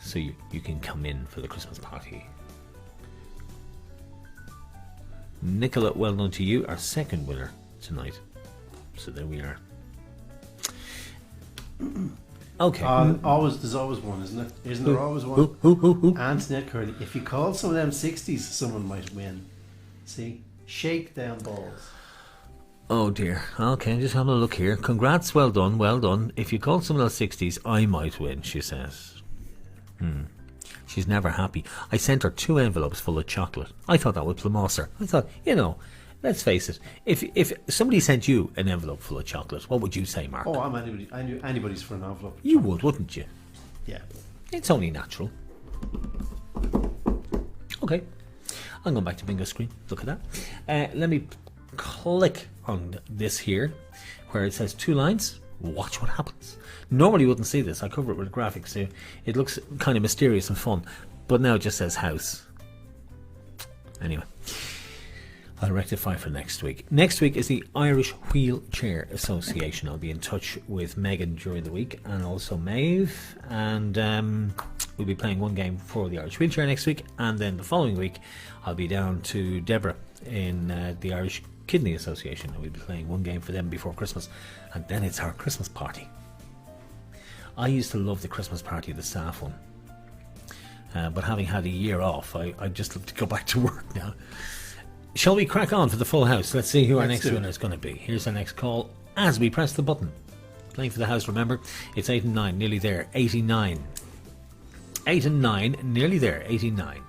S3: so you can come in for the Christmas party. Nicola, well done to you, our second winner tonight. So there we are. Okay.
S4: There's always one, isn't it? Isn't there always one?
S3: Who?
S4: Antoinette Curley. If you call some of them 60s, someone might win. See? Shake down balls.
S3: Oh dear. Okay, just having a look here. Congrats, well done, well done. If you call some of those 60s, I might win, she says. She's never happy. I sent her 2 envelopes full of chocolate. I thought that would plumose her. I thought, let's face it. If somebody sent you an envelope full of chocolate, what would you say, Mark?
S4: Oh, I'm anybody. I knew anybody's for an envelope.
S3: You would, wouldn't you?
S4: Yeah.
S3: It's only natural. Okay. I'm going back to bingo screen. Look at that. Let me click on this here, where it says 2 lines. Watch what happens. Normally you wouldn't see this. I cover it with graphics, so it looks kind of mysterious and fun. But now it just says house. Anyway, I'll rectify for next week. Next week is the Irish Wheelchair Association. I'll be in touch with Megan during the week, and also Maeve, and we'll be playing one game for the Irish Wheelchair next week, and then the following week I'll be down to Deborah in the Irish Kidney Association, and we'll be playing one game for them before Christmas, and then it's our Christmas party. I used to love the Christmas party, the staff one, but having had a year off, I just look to go back to work now. Shall we crack on for the full house? Let's see who our next winner is going to be. Here's our next call as we press the button. Playing for the house, remember, it's 8 and 9, nearly there, 89. 8 and 9, nearly there, 89.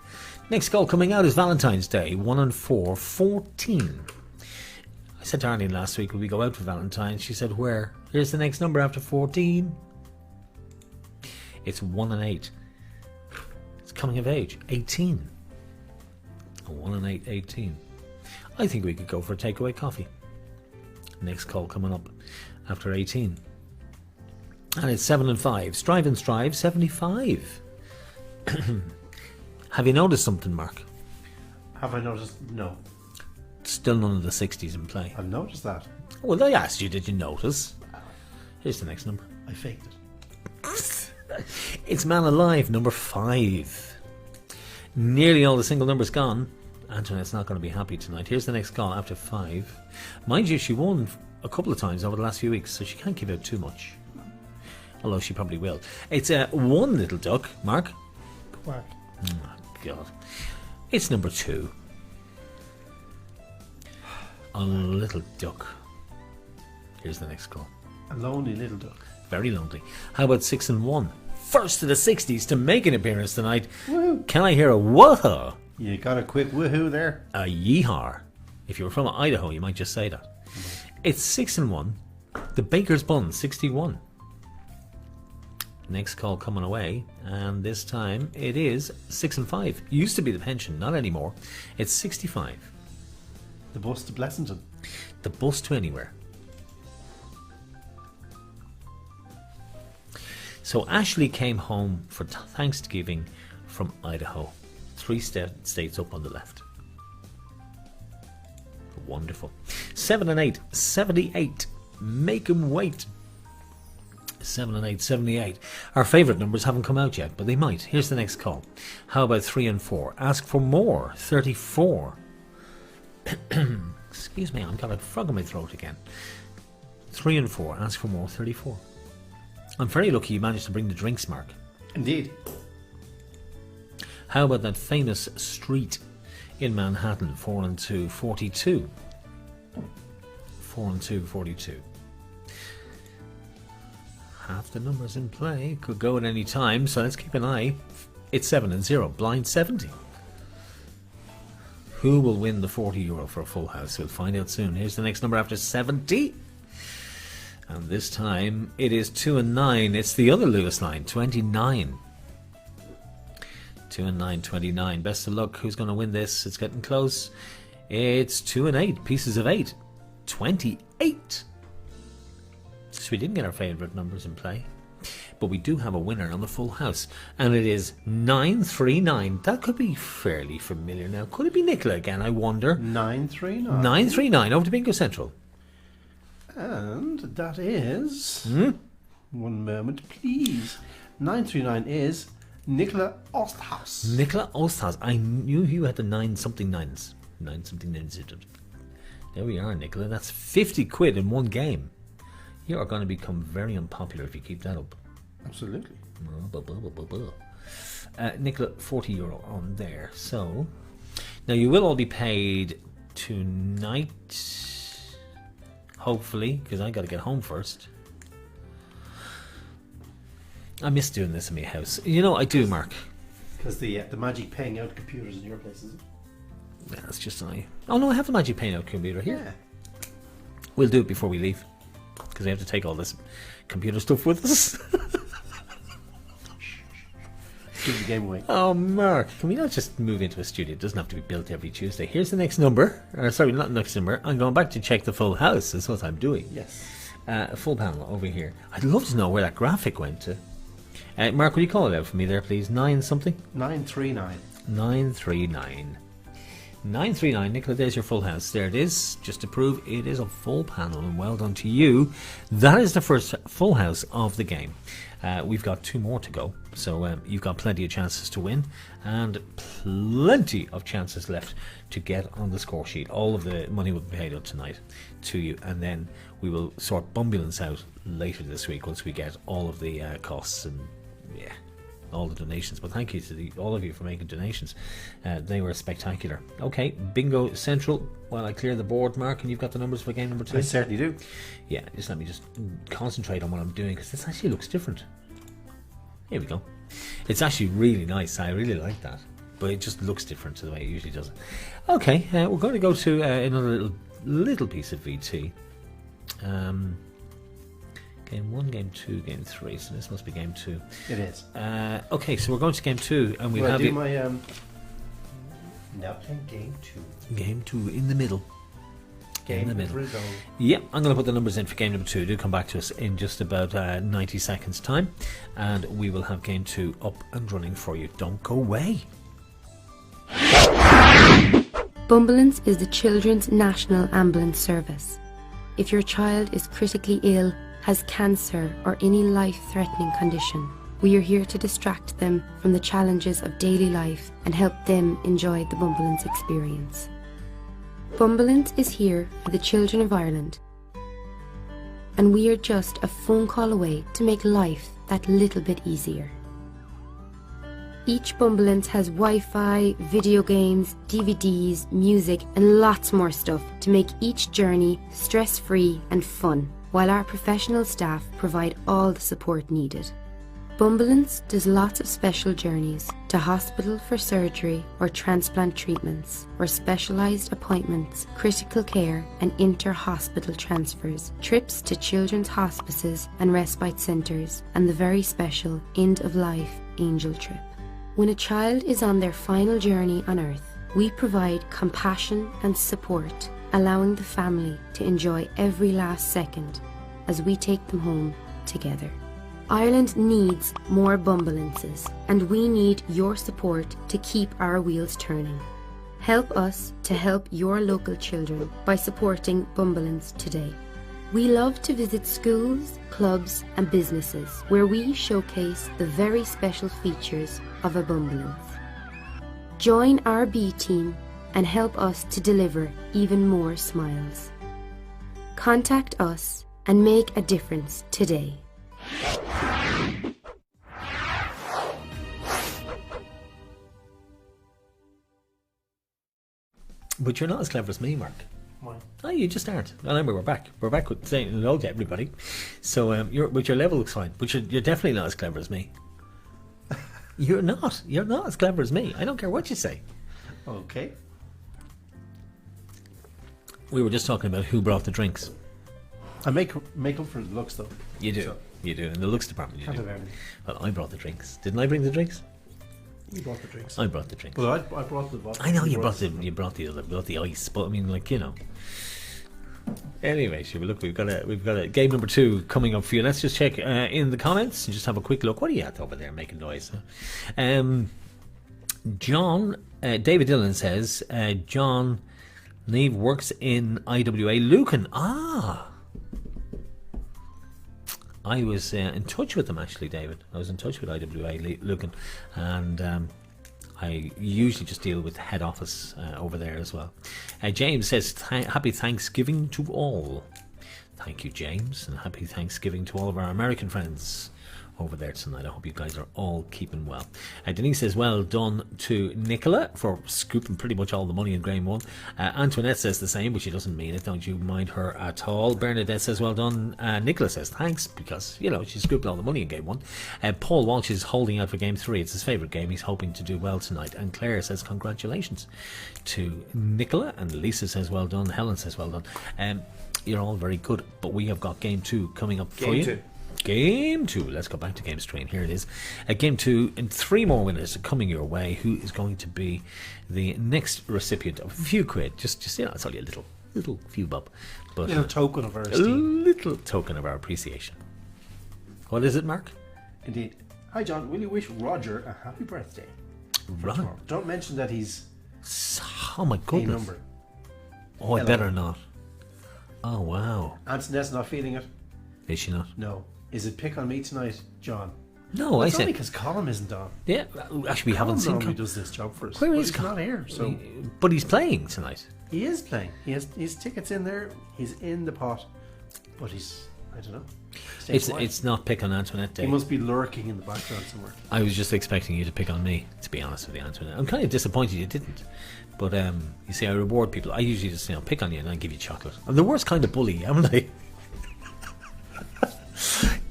S3: Next call coming out is Valentine's Day, 1 and 4, 14. I said to Arlene last week, will we go out for Valentine's? She said, where? Here's the next number after 14. It's 1 and 8. It's coming of age, 18. 1 and 8, 18. I think we could go for a takeaway coffee. Next call coming up after 18. And it's 7 and 5. Strive and Strive, 75. Have you noticed something, Mark?
S4: Have I noticed? No.
S3: Still none of the 60s in play.
S4: I've noticed that.
S3: Well, I asked you, did you notice? Here's the next number.
S4: I faked it.
S3: It's Man Alive, number 5. Nearly all the single numbers gone. Antoinette's not going to be happy tonight. Here's the next call after 5. Mind you, she won a couple of times over the last few weeks, so she can't give out too much. Although she probably will. It's one little duck, Mark.
S4: Quack.
S3: Oh, God. It's number 2. A little duck. Here's the next call.
S4: A lonely little duck.
S3: Very lonely. How about 6 and 1? First of the 60s to make an appearance tonight.
S4: Woohoo.
S3: Can I hear a woohoo?
S4: You got a quick woohoo there.
S3: A yeehaw. If you were from Idaho, you might just say that. It's 6 and 1. The Baker's Bun, 61. Next call coming away, and this time it is 6 and 5. Used to be the pension, not anymore. It's 65.
S4: The bus to Blessington.
S3: The bus to anywhere. So Ashley came home for Thanksgiving from Idaho. 3 states up on the left. Wonderful. 7 and 8, 78. Make 'em wait. 7 and 8, 78. Our favourite numbers haven't come out yet, but they might. Here's the next call. How about 3 and 4? Ask for more. 34. Excuse me, I've got a frog in my throat again. 3 and 4. Ask for more. 34. I'm very lucky you managed to bring the drinks, Mark.
S4: Indeed.
S3: How about that famous street in Manhattan? 4 and 2, 42. 4 and 2, 42. Half the numbers in play. Could go at any time, so let's keep an eye. It's 7 and 0. Blind 70. Who will win the €40 for a full house? We'll find out soon. Here's the next number after 70. And this time it is 2 and 9. It's the other Lewis line, 29. 2 and 9, 29. Best of luck. Who's going to win this? It's getting close. It's 2 and 8. Pieces of 8. 28. So we didn't get our favourite numbers in play. But we do have a winner on the full house. And it is 939. That could be fairly familiar now. Could it be Nicola again, I wonder?
S4: 939.
S3: 939, over to Bingo Central.
S4: And that is... One moment, please. 939 is Nicola Osthaus.
S3: Nicola Osthaus. I knew you had the 9-something nines. 9-something nines. There we are, Nicola. That's 50 quid in one game. You are going to become very unpopular if you keep that up.
S4: Absolutely.
S3: Nicola, €40 on there. So, now you will all be paid tonight, hopefully, because I got to get home first. I miss doing this in my house. You know, I do, Mark.
S4: Because the magic paying out computers in your place, is it?
S3: Yeah, that's just I. Oh no, I have a magic paying out computer here.
S4: Yeah.
S3: We'll do it before we leave, because I have to take all this computer stuff with us.
S4: Give the game away.
S3: Oh, Mark, can we not just move into a studio? It doesn't have to be built every Tuesday. Here's the next number. Sorry, not the next number. I'm going back to check the full house. That's what I'm doing.
S4: Yes.
S3: A full panel over here. I'd love to know where that graphic went to. Mark, will you call it out for me there, please? 9-something?
S4: 939.
S3: 939. 939, Nicola, there's your full house. There it is, just to prove it is a full panel, and well done to you. That is the first full house of the game. We've got 2 more to go, so you've got plenty of chances to win, and plenty of chances left to get on the score sheet. All of the money will be paid out tonight to you, and then we will sort BUMBLEance out later this week once we get all of the costs and all the donations. But thank you to all of you for making donations. They were spectacular. Okay, Bingo Central. While I clear the board, Mark, and you've got the numbers for game number 2.
S4: I certainly do.
S3: Yeah, just let me concentrate on what I'm doing, because this actually looks different. Here we go. It's actually really nice. I really like that, but it just looks different to the way it usually does. Okay, we're going to go to another little piece of VT. Game 1, Game 2, Game 3. So this must be Game 2.
S4: It is.
S3: Okay, so we're going to Game 2, and we
S4: Well,
S3: have
S4: I do my now playing Game 2.
S3: Game 2 in the middle.
S4: Game
S3: in the middle.
S4: result.
S3: Yep, I'm going to put the numbers in for game number 2. Do come back to us in just about 90 seconds time, and we will have game 2 up and running for you. Don't go away.
S7: BUMBLEance is the Children's National Ambulance Service. If your child is critically ill, has cancer or any life-threatening condition, we are here to distract them from the challenges of daily life and help them enjoy the BUMBLEance experience. BUMBLEance is here for the children of Ireland, and we are just a phone call away to make life that little bit easier. Each BUMBLEance has Wi-Fi, video games, DVDs, music and lots more stuff to make each journey stress-free and fun, while our professional staff provide all the support needed. BUMBLEance does lots of special journeys to hospital for surgery or transplant treatments, or specialised appointments, critical care and inter-hospital transfers, trips to children's hospices and respite centres, and the very special end-of-life angel trip. When a child is on their final journey on earth, we provide compassion and support, allowing the family to enjoy every last second as we take them home together. Ireland needs more BUMBLEances, and we need your support to keep our wheels turning. Help us to help your local children by supporting BUMBLEance today. We love to visit schools, clubs and businesses where we showcase the very special features of a BUMBLEance. Join our B team and help us to deliver even more smiles. Contact us and make a difference today.
S3: But you're not as clever as me, Mark.
S4: Why?
S3: Oh, you just aren't. Well, anyway, we're back. We're back with saying hello to everybody. So, your level looks fine, but you're definitely not as clever as me. You're not. You're not as clever as me. I don't care what you say.
S4: Okay.
S3: We were just talking about who brought the drinks.
S4: I make up for the looks though.
S3: You do.
S4: So,
S3: You do. In the looks department, you
S4: can't
S3: do.
S4: have everything.
S3: Well, I brought the drinks. Didn't I bring the drinks?
S4: You brought the drinks.
S3: I brought the drinks.
S4: Well, I brought the vodka.
S3: I know you brought the ice, but I mean, like, you know. Anyway, shall we look? We've got a game number 2 coming up for you. Let's just check in the comments and just have a quick look. What are you at over there making noise? John David Dillon says John Neve works in IWA Lucan. I was in touch with them actually, David. I was in touch with IWA Lucan, and I usually just deal with the head office over there as well. James says, happy Thanksgiving to all. Thank you, James, and happy Thanksgiving to all of our American friends over there tonight. I hope you guys are all keeping well. Denise says, well done to Nicola for scooping pretty much all the money in game 1. Antoinette says the same, but she doesn't mean it. Don't you mind her at all. Bernadette says, well done. Nicola says thanks, because she scooped all the money in game 1. Paul Walsh is holding out for game 3. It's his favourite game. He's hoping to do well tonight. And Claire says congratulations to Nicola, and Lisa says well done. Helen says well done. You're all very good, but we have got game 2 coming up for you. Game 2. Let's go back to game stream. Here it is. Game 2 and 3 more winners coming your way. Who is going to be the next recipient of a few quid? Just it's only a little few bob, but
S4: little token of our
S3: a
S4: esteem.
S3: little token of our appreciation. What is it, Mark?
S4: Indeed. Hi, John. Will you wish Roger a happy birthday?
S3: Right.
S4: Tomorrow. Don't mention that he's
S3: Oh my
S4: a
S3: goodness.
S4: number.
S3: Oh, I
S4: Hello.
S3: better not. Oh wow.
S4: Antoinette's not feeling it.
S3: Is she not?
S4: No. Is it pick on me tonight, John?
S3: No,
S4: It's
S3: I
S4: only
S3: said.
S4: because Colin isn't on.
S3: Yeah, actually, we haven't
S4: Colin
S3: seen.
S4: normally does this job for us.
S3: Where
S4: but
S3: is
S4: he's
S3: Colin?
S4: not here, so
S3: But he's playing tonight.
S4: he is playing. He has his tickets in there. He's in the pot, but he's I don't know. staying quiet.
S3: It's not pick on Antoinette Day.
S4: He must be lurking in the background somewhere.
S3: I was just expecting you to pick on me, to be honest with you, Antoinette. I'm kind of disappointed you didn't. But you see, I reward people. I usually just pick on you and I give you chocolate. I'm the worst kind of bully, haven't I?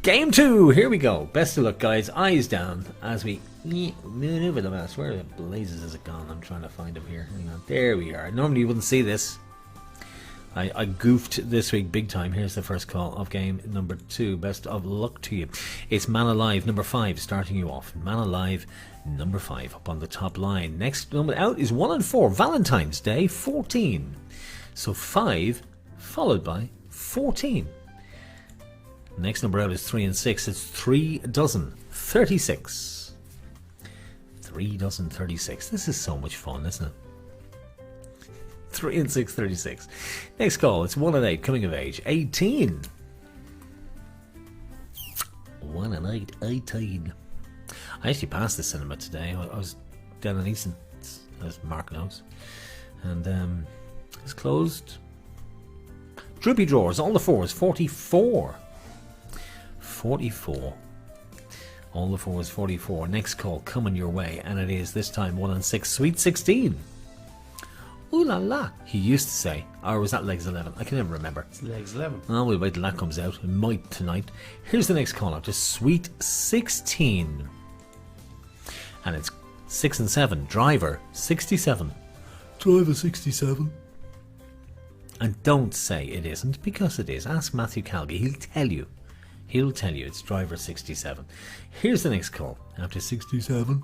S3: Game 2, here we go. Best of luck, guys. Eyes down as we maneuver the mouse. Where the blazes is it gone? I'm trying to find him here. Hang on. There we are. Normally you wouldn't see this. I goofed this week big time. Here's the first call of game number 2. Best of luck to you. It's Man Alive number 5 starting you off. Man Alive number 5 up on the top line. Next number out is 1 and 4. Valentine's Day 14. So 5 followed by 14. Next number out is 3 and 6. It's 3 dozen 36. 3 dozen 36. This is so much fun, isn't it? 3 and 6, 36. Next call, it's 1 and 8, coming of age, 18. 1 and 8, 18. I actually passed the cinema today. I was down in Easton, as Mark knows. And it's closed. Droopy Drawers, all the 4s, 44. 44. All the 4s, 44. Next call coming your way, and it is this time 1 and 6, Sweet 16. Ooh la la, he used to say. Or was that Legs 11? I can never remember.
S4: It's legs 11.
S3: Oh, we'll wait till that comes out. It might tonight. Here's the next call out to Sweet 16. And it's 6 and 7. Driver 67. Driver 67. And don't say it isn't, because it is. Ask Matthew Calgie. He'll tell you. He'll tell you it's Driver 67. Here's the next call after 67.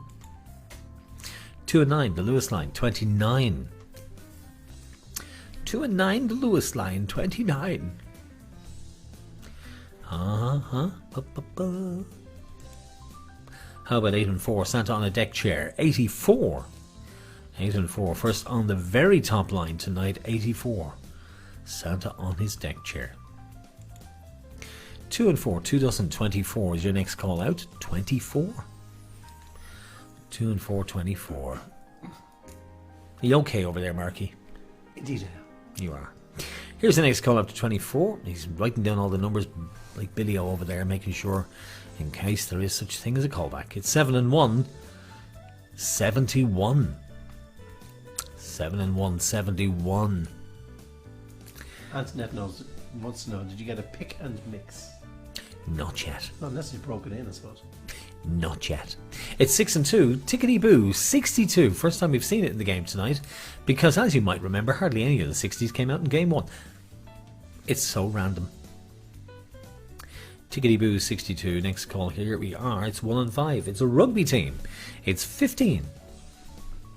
S3: 2 and 9, the Lewis line, 29. 2 and 9, the Lewis line, 29. How about 8 and 4, Santa on a deck chair, 84. 8 and 4, first on the very top line tonight, 84. Santa on his deck chair. 2 and 4, 2 dozen 24 is your next call out, 24. 2 and 4, 24. Are you okay over there, Marky?
S4: Indeed.
S3: You are. Here's the next call up to 24. He's writing down all the numbers like Billy O over there, making sure in case there is such thing as a callback. It's 7 and 1, 71. 7 and 1, 71.
S4: Antoinette wants to know, did you get a pick and mix?
S3: Not yet.
S4: Well, unless you broke it in, I suppose.
S3: Not yet. It's 6 and 2, Tickety Boo, 62. First time we've seen it in the game tonight, because as you might remember, hardly any of the 60s came out in game 1. It's so random. Tickety Boo, 62. Next call, here we are. It's 1 and 5. It's a rugby team. It's 15.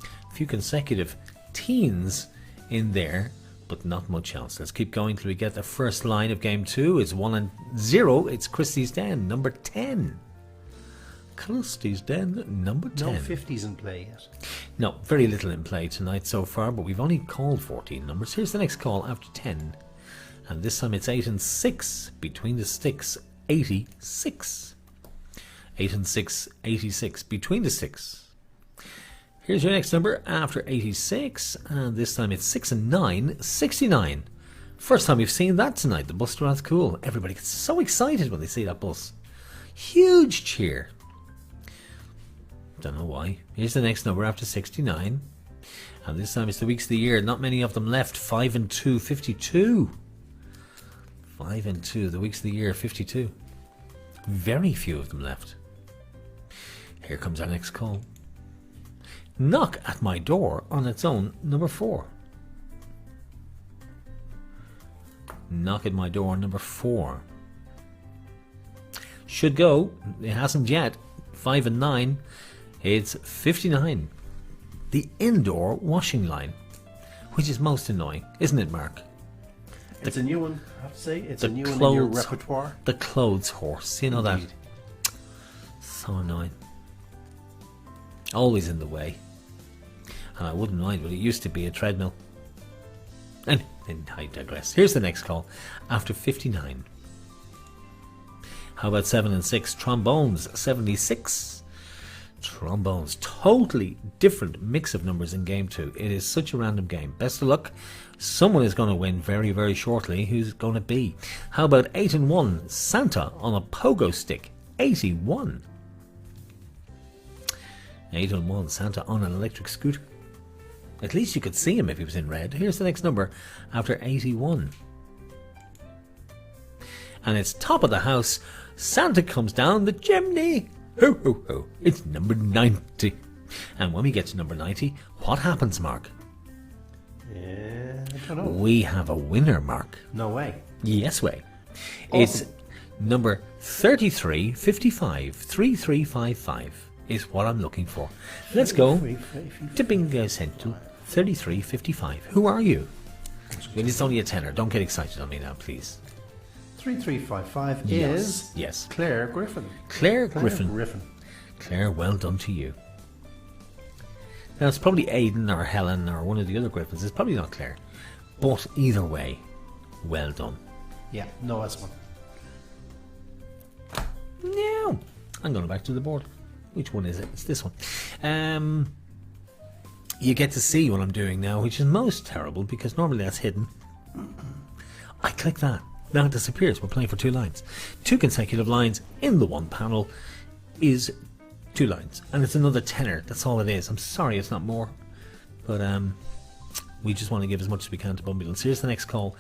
S3: A few consecutive teens in there, but not much else. Let's keep going till we get the first line of game 2. It's 1-0. It's Christie's Den, number 10. Christie's Den, number 10.
S4: No 50s in play yet.
S3: No, very little in play tonight so far, but we've only called 14 numbers. Here's the next call after 10. And this time it's 8 and 6. Between the sticks, 86. 8 and 6, 86. Between the sticks. Here's your next number after 86. And this time it's 6 and 9, 69. First time we've seen that tonight. The bus that's cool. Everybody gets so excited when they see that bus. Huge cheer. Don't know why. Here's the next number after 69. And this time it's the weeks of the year. Not many of them left. 5 and 2, 52. 5 and 2, the weeks of the year, 52. Very few of them left. Here comes our next call. Knock at my door on its own, number 4. Knock at my door, number 4. Should go. It hasn't yet. 5 and 9. It's 59. The indoor washing line, which is most annoying, isn't it, Mark?
S4: It's a new one, I have to say. It's
S3: The
S4: a new one in your
S3: clothes-
S4: repertoire.
S3: The clothes horse, you know
S4: Indeed.
S3: that? So annoying. Always in the way. And I wouldn't mind, but it used to be a treadmill. And I digress. Here's the next call after 59. How about 7 and 6? Trombones, 76. Trombones, totally different mix of numbers in game 2. It is such a random game. Best of luck. Someone is going to win very, very shortly. Who's going to be? How about 8 and 1? Santa on a pogo stick, 81. 8 and 1. Santa on an electric scooter. At least you could see him if he was in red. Here's the next number after 81. And it's top of the house. Santa comes down the chimney. Ho, ho, ho. It's number 90. And when we get to number 90, what happens, Mark?
S4: Yeah, I don't know.
S3: We have a winner, Mark.
S4: No way.
S3: Yes way.
S4: Awesome.
S3: It's number 3355. 3355 is what I'm looking for. Let's go to Bingo Central. 3355. Who are you? I mean, it's only a tenner. Don't get excited on me now, please.
S4: 3355
S3: Yes.
S4: is
S3: Yes.
S4: Claire Griffin.
S3: Claire Griffin.
S4: Griffin.
S3: Claire, well done to you. Now, it's probably Aidan or Helen or one of the other Griffins. It's probably not Claire. But either way, well done.
S4: Yeah, no, that's one.
S3: Now, I'm going back to the board. Which one is it? It's this one. You get to see what I'm doing now, which is most terrible because normally that's hidden. I click that. Now it disappears. We're playing for 2 lines. 2 consecutive lines in the one panel is 2 lines. And it's another tenner. That's all it is. I'm sorry it's not more. But we just want to give as much as we can to BUMBLEance. Here's the next call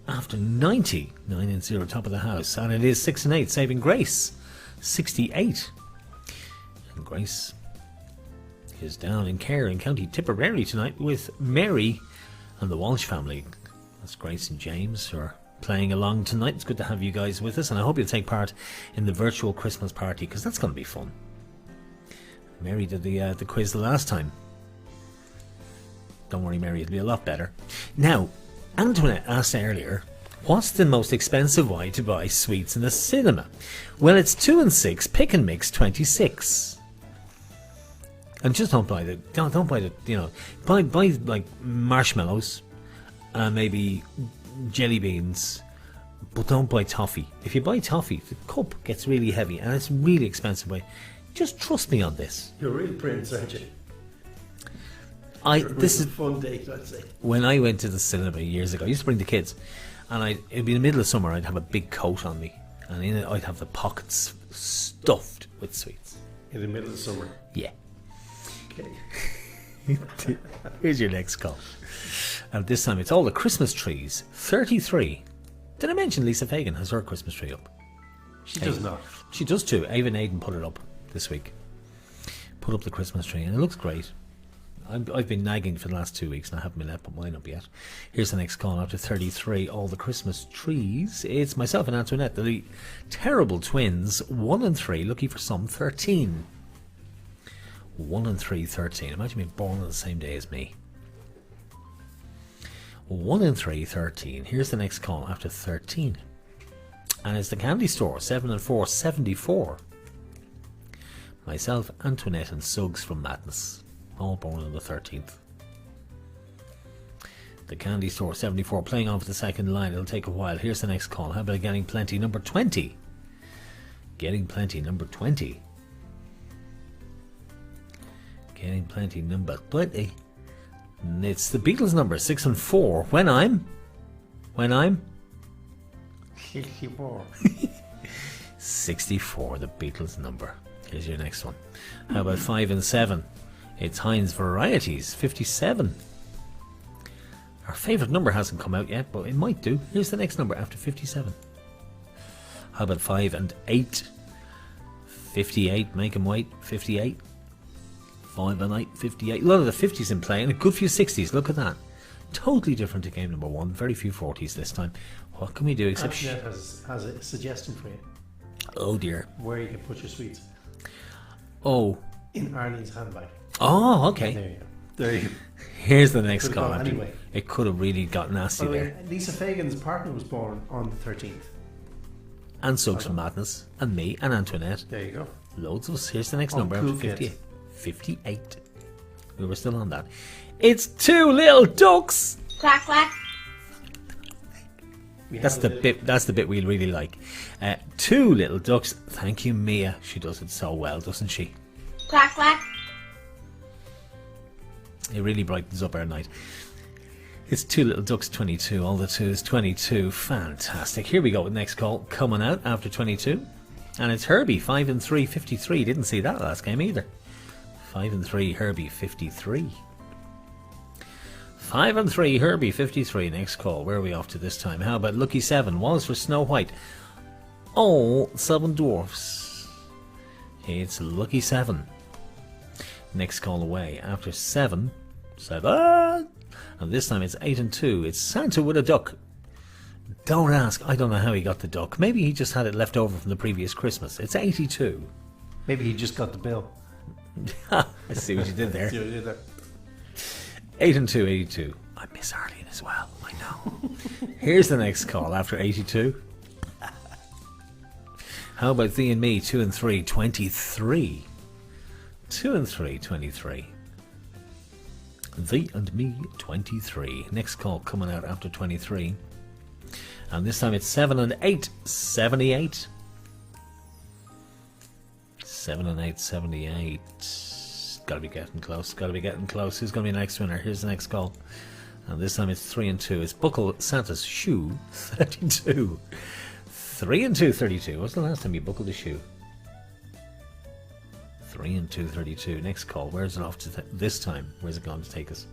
S3: after 90. 9 and 0, top of the house. And it is 6 and 8, saving Grace. 68. And Grace is down in Care in County Tipperary tonight with Mary and the Walsh family. That's Grace and James who are playing along tonight. It's good to have you guys with us, and I hope you'll take part in the virtual Christmas party because that's going to be fun. Mary did the quiz the last time. Don't worry, Mary, it'll be a lot better. Now, Antoinette asked earlier, what's the most expensive way to buy sweets in a cinema? Well, it's 2 and 6, pick and mix 26. And just don't buy the buy like marshmallows and maybe jelly beans, but don't buy toffee. If you buy toffee, the cup gets really heavy and it's really expensive. Just trust me on this.
S4: You're a real prince, aren't you?
S3: This is
S4: a fun date, I'd say.
S3: when I went to the cinema years ago. I used to bring the kids, and it'd be in the middle of summer. I'd have a big coat on me, and in it I'd have the pockets stuffed with sweets.
S4: In the middle of summer.
S3: Yeah.
S4: Okay.
S3: Here's your next call. And this time it's all the Christmas trees. 33. Did I mention Lisa Fagan has her Christmas tree up?
S4: She does not.
S3: She does too. Ava and Aidan put it up this week. Put up the Christmas tree, and it looks great. I've been nagging for the last 2 weeks, and I haven't been able to put mine up yet. Here's the next call after 33. All the Christmas trees. It's myself and Antoinette, the terrible twins. 1 and 3, lucky for some, 13. 1 and 3, 13. Imagine being born on the same day as me. 1 and 3, 13. Here's the next call after 13. And it's the Candy Store, 7 and 4, 74. Myself, Antoinette, and Suggs from Madness, all born on the 13th. The Candy Store, 74, playing on for the second line. It'll take a while. Here's the next call. How about Getting Plenty, number 20? Getting Plenty, number 20. Getting Plenty, number 20. And it's the Beatles number, 6 and 4. When I'm
S4: 64.
S3: 64, the Beatles number. Here's your next one. How about 5 and 7? It's Heinz Varieties, 57. Our favourite number hasn't come out yet, but it might do. Here's the next number after 57. How about 5 and 8? 58, make 'em wait, 58. 5 and 8, 58. A lot of the 50s in play and a good few 60s, look at that. Totally different to game number 1, very few 40s this time. What can we do except...
S4: Antoinette has a suggestion for you.
S3: Oh dear.
S4: Where you can put your sweets.
S3: Oh.
S4: In Arlene's handbag.
S3: Oh, okay.
S4: There you go. There you go.
S3: Here's the next
S4: Could've
S3: call.
S4: gone anyway.
S3: It could have really got nasty
S4: By the way,
S3: there.
S4: Lisa Fagan's partner was born on the 13th.
S3: And Suggs from Madness, and me, and Antoinette.
S4: There you go.
S3: Loads of us. Here's the next
S4: Oh,
S3: number
S4: cool
S3: after 58.
S4: kids.
S3: 58. We were still on that. It's 2 little ducks.
S1: Quack, quack.
S3: That's the bit we really like. 2 little ducks. Thank you, Mia. She does it so well, doesn't she?
S1: Quack, quack.
S3: It really brightens up our night. It's 2 little ducks, 22. All the 2 is 22. Fantastic. Here we go with next call coming out after 22. And it's Herbie, 5 and 3, 53. Didn't see that last game either. 5 and 3, Herbie, 53. 5 and 3, Herbie, 53. Next call. Where are we off to this time? How about Lucky 7? Wallace for Snow White. Oh, 7 dwarfs. It's Lucky 7. Next call away after 7. 7. And this time it's 8 and 2. It's Santa with a duck. Don't ask. I don't know how he got the duck. Maybe he just had it left over from the previous Christmas. It's 82.
S4: Maybe he just got the bill.
S3: I see what you did there.
S4: See what you did there.
S3: 8 and 2, 82. I miss Arlene as well. I know. Here's the next call after 82. How about Thee and Me, 2 and 3, 23. 2 and 3, 23. Thee and Me, 23. Next call coming out after 23. And this time it's 7 and 8, 78. 7 and 8, 78. Gotta be getting close, gotta be getting close. Who's gonna be the next winner? Here's the next call. And this time it's 3 and 2. It's Buckle Santa's Shoe, 32. 3 and 2, 32. What's the last time you buckled a shoe? 3 and 2, 32. Next call. Where's it off to this time? Where's it going to take us?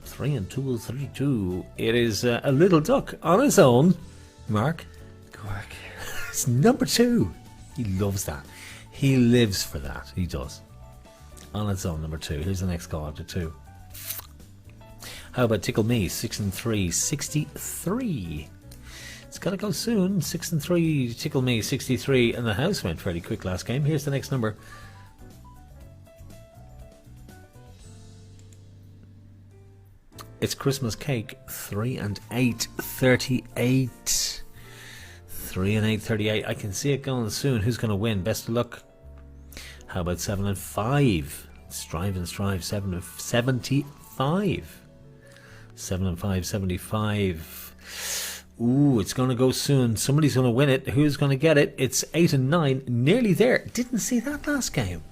S3: 3 and 2, 32. It is a little duck on its own. Mark.
S4: Quack.
S3: It's number 2. He loves that. He lives for that. He does. On its own, number 2. Here's the next call after 2. How about Tickle Me? 6 and 3, 63. It's got to go soon. 6 and 3, Tickle Me, 63. And the house went fairly quick last game. Here's the next number. It's Christmas Cake, 3 and 8, 38. 3 and 8, 38. I can see it going soon. Who's going to win? Best of luck. How about 7 and 5? Strive and Strive, 7 and 75. 7 and 5, 75. Ooh, it's going to go soon. Somebody's going to win it. Who's going to get it? It's 8 and 9. Nearly there. Didn't see that last game.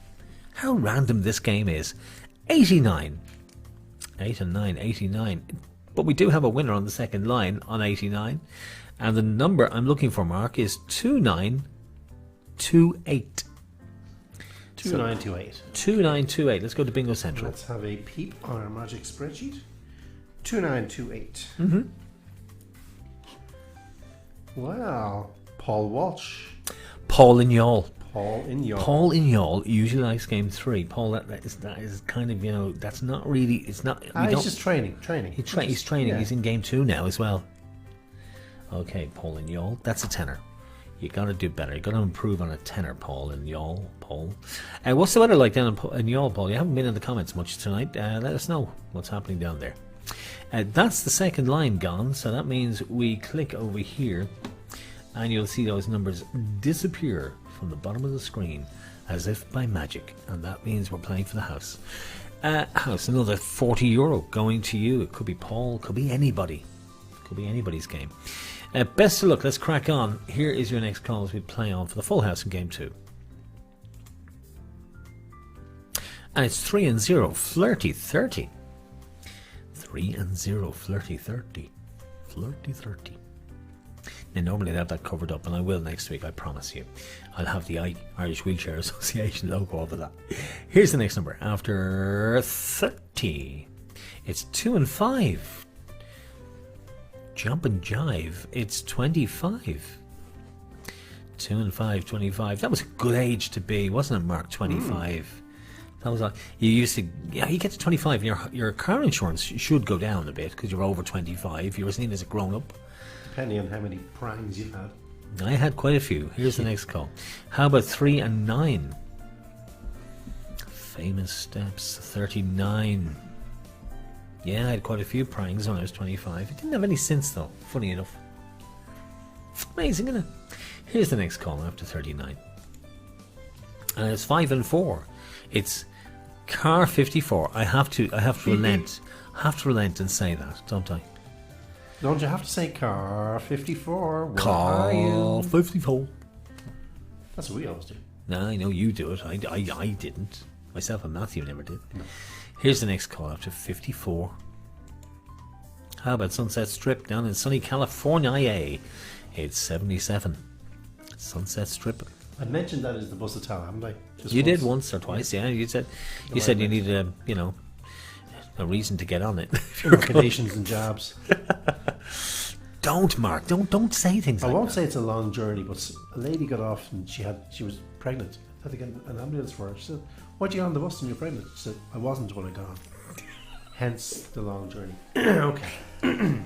S3: How random this game is. 89. 8 and 9, 89. But we do have a winner on the second line on 89. And the number I'm looking for, Mark, is 2928.
S4: 2928.
S3: 2928. Let's go to Bingo Central.
S4: Let's have a peep on our magic spreadsheet. 2928.
S3: Mm-hmm.
S4: Wow. Paul Walsh.
S3: Paul in Youghal.
S4: Paul in Youghal.
S3: Paul in Youghal usually likes game 3. Paul, that is kind of, you know, that's not really, it's not.
S4: He's just training.
S3: He's training.
S4: Yeah.
S3: He's in game 2 now as well. Okay, Paul in Youghal. That's a tenor. You got to do better. You got to improve on a tenor, Paul in Youghal. Paul. What's the weather like down in Youghal, Paul? You haven't been in the comments much tonight. Let us know what's happening down there. That's the second line gone, so that means we click over here and you'll see those numbers disappear from the bottom of the screen as if by magic, and that means we're playing for the house. House, another €40 going to you. It could be Paul, could be anybody, could be anybody's game. Best of luck, let's crack on. Here is your next call as we play on for the full house in game 2. And it's 3 and 0, flirty 30. 3 and 0, flirty 30. Flirty 30. Now normally I'd have that covered up, and I will next week, I promise you. I'll have the Irish Wheelchair Association logo over that. Here's the next number. After 30, it's 2 and 5. Jump and jive, it's 25. 2 and 5, 25. That was a good age to be, wasn't it, Mark? 25. That was like, you used to, you get to 25, your car insurance should go down a bit because you're over 25. You were seen as a grown up.
S4: Depending on how many prangs you've had.
S3: I had quite a few. Here's the next call. How about 3 and 9? Famous steps, 39. Yeah, I had quite a few prangs when I was 25. I didn't have any since though, funny enough. Amazing, isn't it? Here's the next call after 39. And it's 5 and 4. It's car 54. I have to relent. I have to relent and say that, don't I?
S4: Don't you have to say car 54? Where are
S3: Car
S4: you?
S3: 54.
S4: That's what we always do.
S3: No, I know you do it. I didn't. Myself and Matthew never did. No. Here's the next call after 54. How about Sunset Strip down in sunny California? It's 77. Sunset Strip.
S4: I mentioned that as the bus of town, haven't I? Just
S3: you
S4: once.
S3: did once or twice, yeah. You said you needed a reason to get on it.
S4: Conditions and jobs.
S3: Don't, Mark. Don't say things
S4: I
S3: like
S4: won't
S3: that.
S4: say it's a long journey, but a lady got off and she was pregnant. I had to get an ambulance for her. She said, "Why'd you get on the bus and you're pregnant?" She said, "I wasn't when I got on." Hence the long journey. Okay.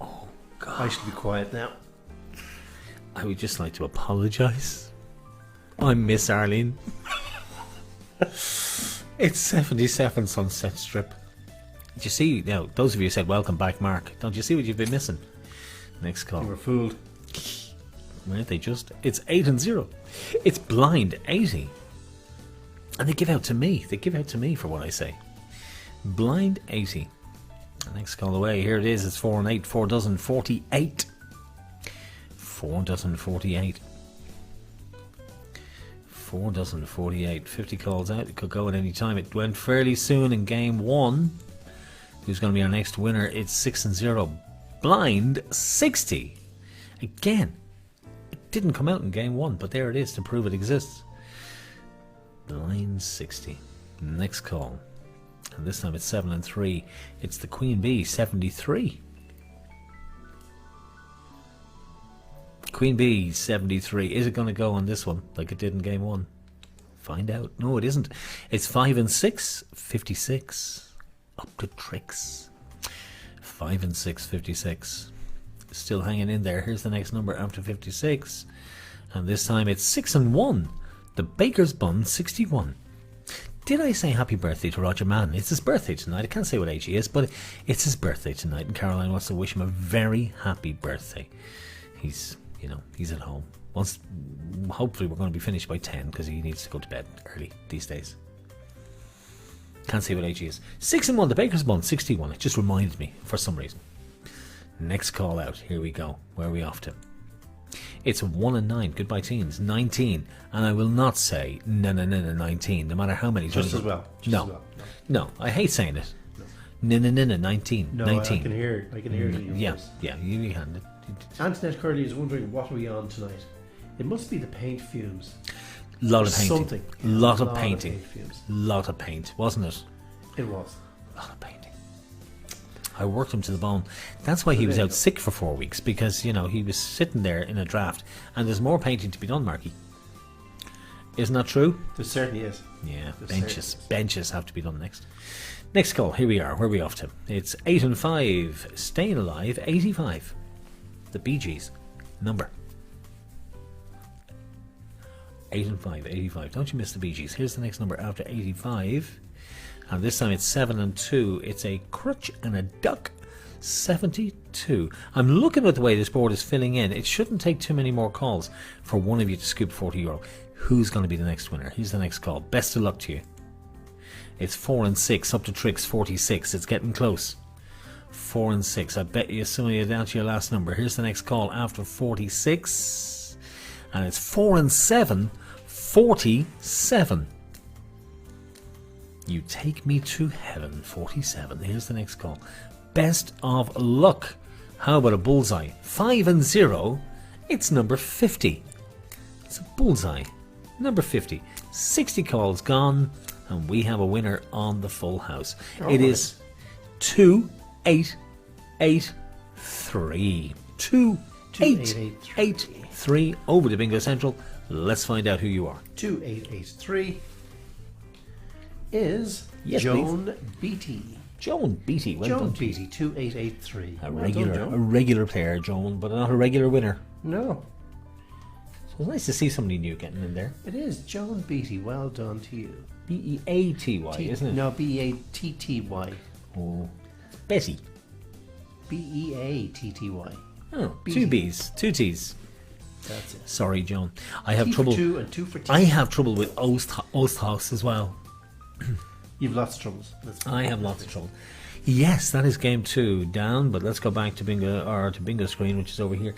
S3: Oh, God.
S4: I should be quiet now.
S3: I would just like to apologise. I'm Miss Arlene. It's 77 Sunset Strip. Did you see, now, those of you who said welcome back, Mark, don't you see what you've been missing? Next call.
S4: You were fooled.
S3: Weren't they just? It's 8 and 0. It's blind 80. And they give out to me. They give out to me for what I say. Blind 80. The next call away. Here it is. It's 4 and 8. 4 dozen 48. 4 dozen 48. 4 dozen 48. 50 calls out. It could go at any time. It went fairly soon in game 1. Who's going to be our next winner? It's 6 and 0. Blind 60. Again, it didn't come out in game 1, but there it is to prove it exists. Blind 60. Next call. And this time it's 7 and 3. It's the Queen Bee 73. Queen Bee 73. Is it going to go on this one like it did in game 1? Find out. No, it isn't. It's 5 and 6. 56. Up to tricks. 5 and 6. 56. Still hanging in there. Here's the next number after 56. And this time it's 6 and 1. The Baker's Bun 61. Did I say happy birthday to Roger Mann? It's his birthday tonight. I can't say what age he is, but it's his birthday tonight, and Caroline wants to wish him a very happy birthday. He's at home. Hopefully we're going to be finished by 10 because he needs to go to bed early these days. Can't say what age he is. 6 and 1, the Baker's Bun 61. It just reminded me for some reason. Next call out. Here we go. Where are we off to? It's 1 and 9. Goodbye teens. 19. And I will not say no 19, no matter how many.
S4: Just as well.
S3: No. I hate saying it. No 19.
S4: No,
S3: 19.
S4: I can hear it in your
S3: Yeah,
S4: voice.
S3: yeah. You hand it.
S4: Antoinette Curley is wondering what are we on tonight. It must be the paint fumes.
S3: Lot of painting.
S4: Something.
S3: Lot of
S4: Lot of
S3: painting.
S4: paint fumes.
S3: Lot of paint, wasn't it?
S4: It was.
S3: Lot of painting. I worked him to the bone. That's why he was out sick for 4 weeks, because he was sitting there in a draft, and there's more painting to be done, Marky. Isn't that true?
S4: There certainly is.
S3: Yeah,
S4: There
S3: benches have to be done next. Next call. Here we are. Where are we off to? It's 8 and 5. Staying alive. 85. The Bee Gees number. 8 and 5. 85. Don't you miss the Bee Gees. Here's the next number after 85. And this time it's 7 and 2. It's a crutch and a duck. 72. I'm looking at the way this board is filling in. It shouldn't take too many more calls for one of you to scoop €40. Who's going to be the next winner? Here's the next call. Best of luck to you. It's 4 and 6 up to tricks 46. It's getting close. 4 and 6. I bet you some of you are down to your last number. Here's the next call after 46. And it's 4 and 7. 47. You take me to heaven. 47. Here's the next call. Best of luck. How about a bullseye? 5 and 0. It's number 50. It's a bullseye. Number 50. 60 calls gone. And we have a winner on the full house. It is 2883. 2883 over to Bingo Central. Let's find out who you are.
S4: 2883 is
S3: Yes,
S4: Joan Beattie.
S3: Joan Beattie. Well
S4: Joan
S3: done to you.
S4: Beattie, 2883.
S3: A
S4: Well
S3: regular,
S4: done,
S3: a
S4: Joan.
S3: regular player, Joan, but not a regular winner.
S4: No,
S3: So it's nice to see somebody new getting in there.
S4: it is Joan Beattie. Well done to you.
S3: Beaty, isn't it?
S4: No, Beatty.
S3: Oh, Betty.
S4: Beatty.
S3: Oh,
S4: Beatty.
S3: 2 B's, 2 T's.
S4: That's it.
S3: Sorry, Joan. I have
S4: T
S3: trouble.
S4: for 2 and 2 for T.
S3: I have trouble with Osthaus as well.
S4: You've lots of troubles.
S3: I have lots of trouble. Yes, that is game 2 down, but let's go back to bingo screen, which is over here.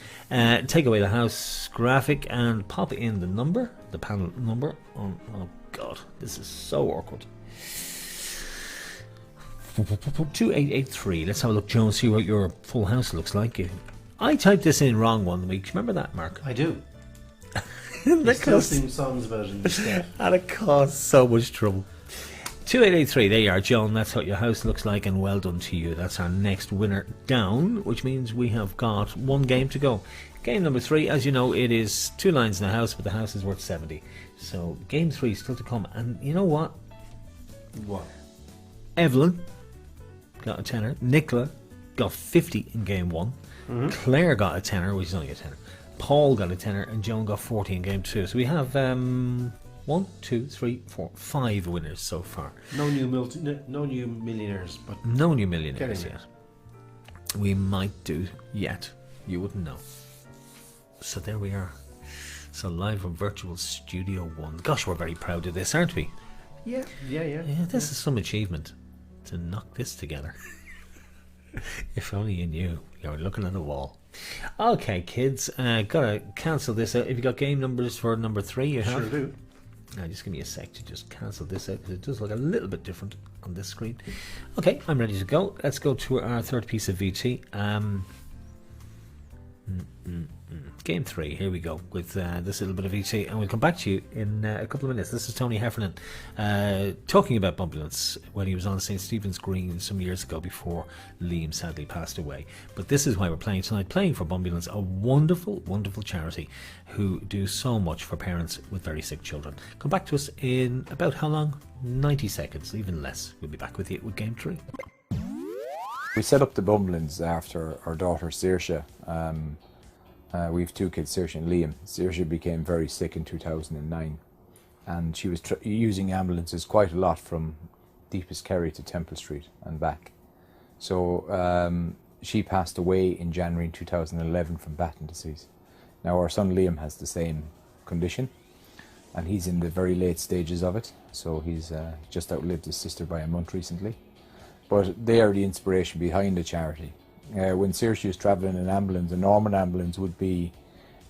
S3: Take away the house graphic and pop in the number, the panel number. Oh God, this is so awkward. 2883. Let's have a look, Joan, see what your full house looks like. I typed this in wrong one week. Remember that, Mark?
S4: I do.
S3: that
S4: I still
S3: caused,
S4: sing songs about it instead.
S3: and it caused so much trouble. 2883, there you are, Joan. That's what your house looks like, and well done to you. That's our next winner down, which means we have got 1 game to go. Game number 3, as you know, it is 2 lines in the house, but the house is worth 70. So game 3 is still to come. And you know what?
S4: What?
S3: Evelyn got a tenner. Nicola got 50 in game 1. Claire got a tenner, which is only a tenner. Paul got a tenner, and Joan got 40 in game 2. So we have 1, 2, 3, 4, 5 winners so far.
S4: No new millionaires, but
S3: No new millionaires
S4: Getting
S3: yet. We might do yet. You wouldn't know. So there we are. So live from Virtual Studio 1. Gosh, we're very proud of this, aren't we?
S4: yeah.
S3: Yeah, this is some achievement to knock this together. If only you knew. You're looking at a wall. Okay, kids, gotta cancel this out. Have you got game numbers for number 3? You have?
S4: Sure do.
S3: Now, just give me a sec to just cancel this out, because it does look a little bit different on this screen. Okay, I'm ready to go. Let's go to our third piece of VT. Game 3, here we go, with this little bit of VT, and we'll come back to you in a couple of minutes. This is Tony Heffernan talking about BUMBLEance when he was on St. Stephen's Green some years ago before Liam sadly passed away. But this is why we're playing tonight, playing for BUMBLEance, a wonderful, wonderful charity who do so much for parents with very sick children. Come back to us in about how long? 90 seconds, even less. We'll be back with you with Game 3.
S8: We set up the BUMBLEance after our daughter Saoirse. We have 2 kids, Saoirse and Liam. Saoirse became very sick in 2009, and she was using ambulances quite a lot from Deepest Kerry to Temple Street and back. So she passed away in January 2011 from Batten disease. Now our son Liam has the same condition, and he's in the very late stages of it. So he's just outlived his sister by a month recently. But they are the inspiration behind the charity. When Saoirse was travelling in an ambulance, a normal ambulance would be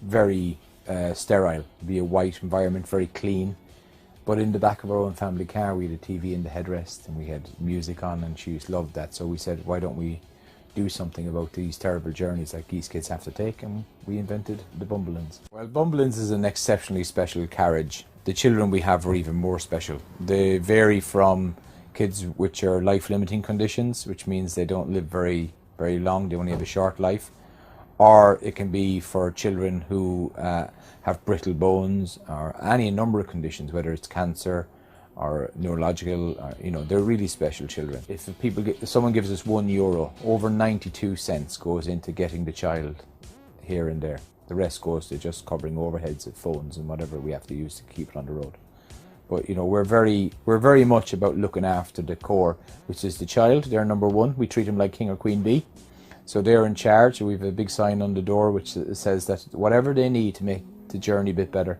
S8: very sterile. It would be a white environment, very clean. But in the back of our own family car, we had a TV in the headrest, and we had music on, and she loved that. So we said, why don't we do something about these terrible journeys that these kids have to take? And we invented the BUMBLEance. Well, BUMBLEance is an exceptionally special carriage. The children we have are even more special. They vary from kids which are life-limiting conditions, which means they don't live very long, they only have a short life, or it can be for children who have brittle bones or any number of conditions, whether it's cancer or neurological, or, they're really special children. If someone gives us €1, over 92 cents goes into getting the child here and there. The rest goes to just covering overheads of phones and whatever we have to use to keep it on the road. But you know, we're very much about looking after the core, which is the child. They're number one. We treat them like king or queen bee. So they're in charge. We have a big sign on the door which says that whatever they need to make the journey a bit better,